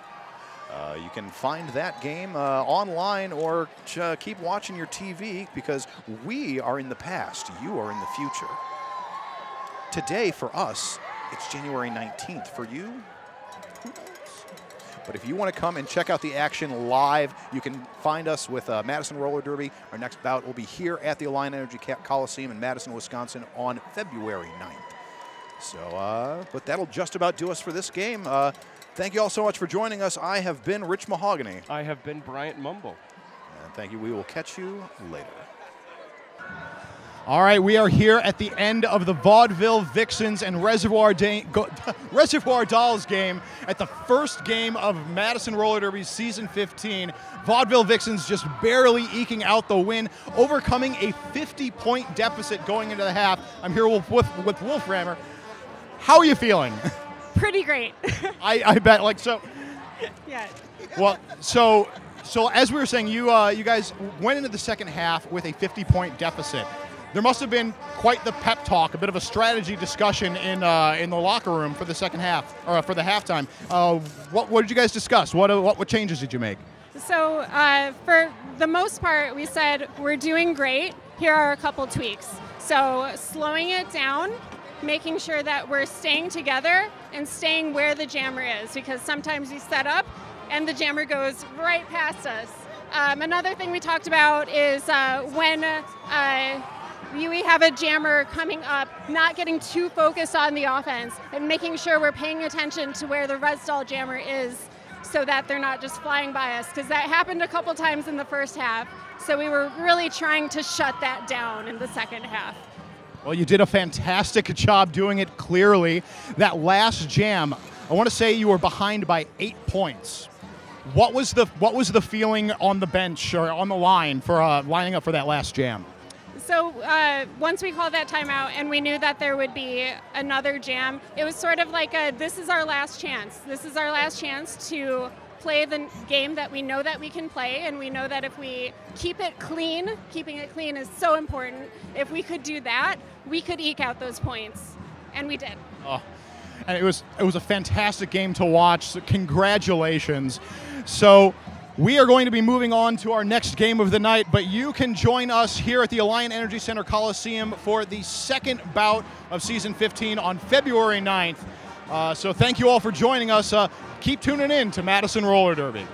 S3: You can find that game online or keep watching your TV, because we are in the past, you are in the future. Today for us, it's January 19th. For you, who knows? But if you want to come and check out the action live, you can find us with Madison Roller Derby. Our next bout will be here at the Alliant Energy Coliseum in Madison, Wisconsin on February 9th. So, but that'll just about do us for this game. Thank you all so much for joining us. I have been Rich Mahogany.
S5: I have been Bryant Mumble.
S3: And thank you. We will catch you later.
S2: All right, we are here at the end of the Vaudeville Vixens and Reservoir Dolls game at the first game of Madison Roller Derby Season 15. Vaudeville Vixens just barely eking out the win, overcoming a 50-point deficit going into the half. I'm here with Wolframmer. How are you feeling?
S7: Pretty great.
S2: I bet, like, so.
S7: Yeah.
S2: Well, so as we were saying, you guys went into the second half with a 50-point deficit. There must have been quite the pep talk, a bit of a strategy discussion in the locker room for the second half, or for the halftime. What did you guys discuss? What changes did you make?
S7: So for the most part, we said we're doing great. Here are a couple tweaks. So slowing it down, making sure that we're staying together and staying where the jammer is, because sometimes we set up and the jammer goes right past us. Another thing we talked about is when we have a jammer coming up, not getting too focused on the offense and making sure we're paying attention to where the Res Doll jammer is so that they're not just flying by us, because that happened a couple times in the first half. So we were really trying to shut that down in the second half.
S2: Well, you did a fantastic job doing it clearly. That last jam, I want to say you were behind by 8 points. What was the feeling on the bench or on the line for lining up for that last jam?
S7: So once we called that timeout and we knew that there would be another jam, it was sort of like this is our last chance. This is our last chance to play the game that we know that we can play, and we know that if we keep it clean, keeping it clean is so important. If we could do that, we could eke out those points, and we did.
S2: Oh, and it was a fantastic game to watch. So congratulations. So we are going to be moving on to our next game of the night, but you can join us here at the Alliant Energy Center Coliseum for the second bout of Season 15 on February 9th. So thank you all for joining us. Keep tuning in to Madison Roller Derby.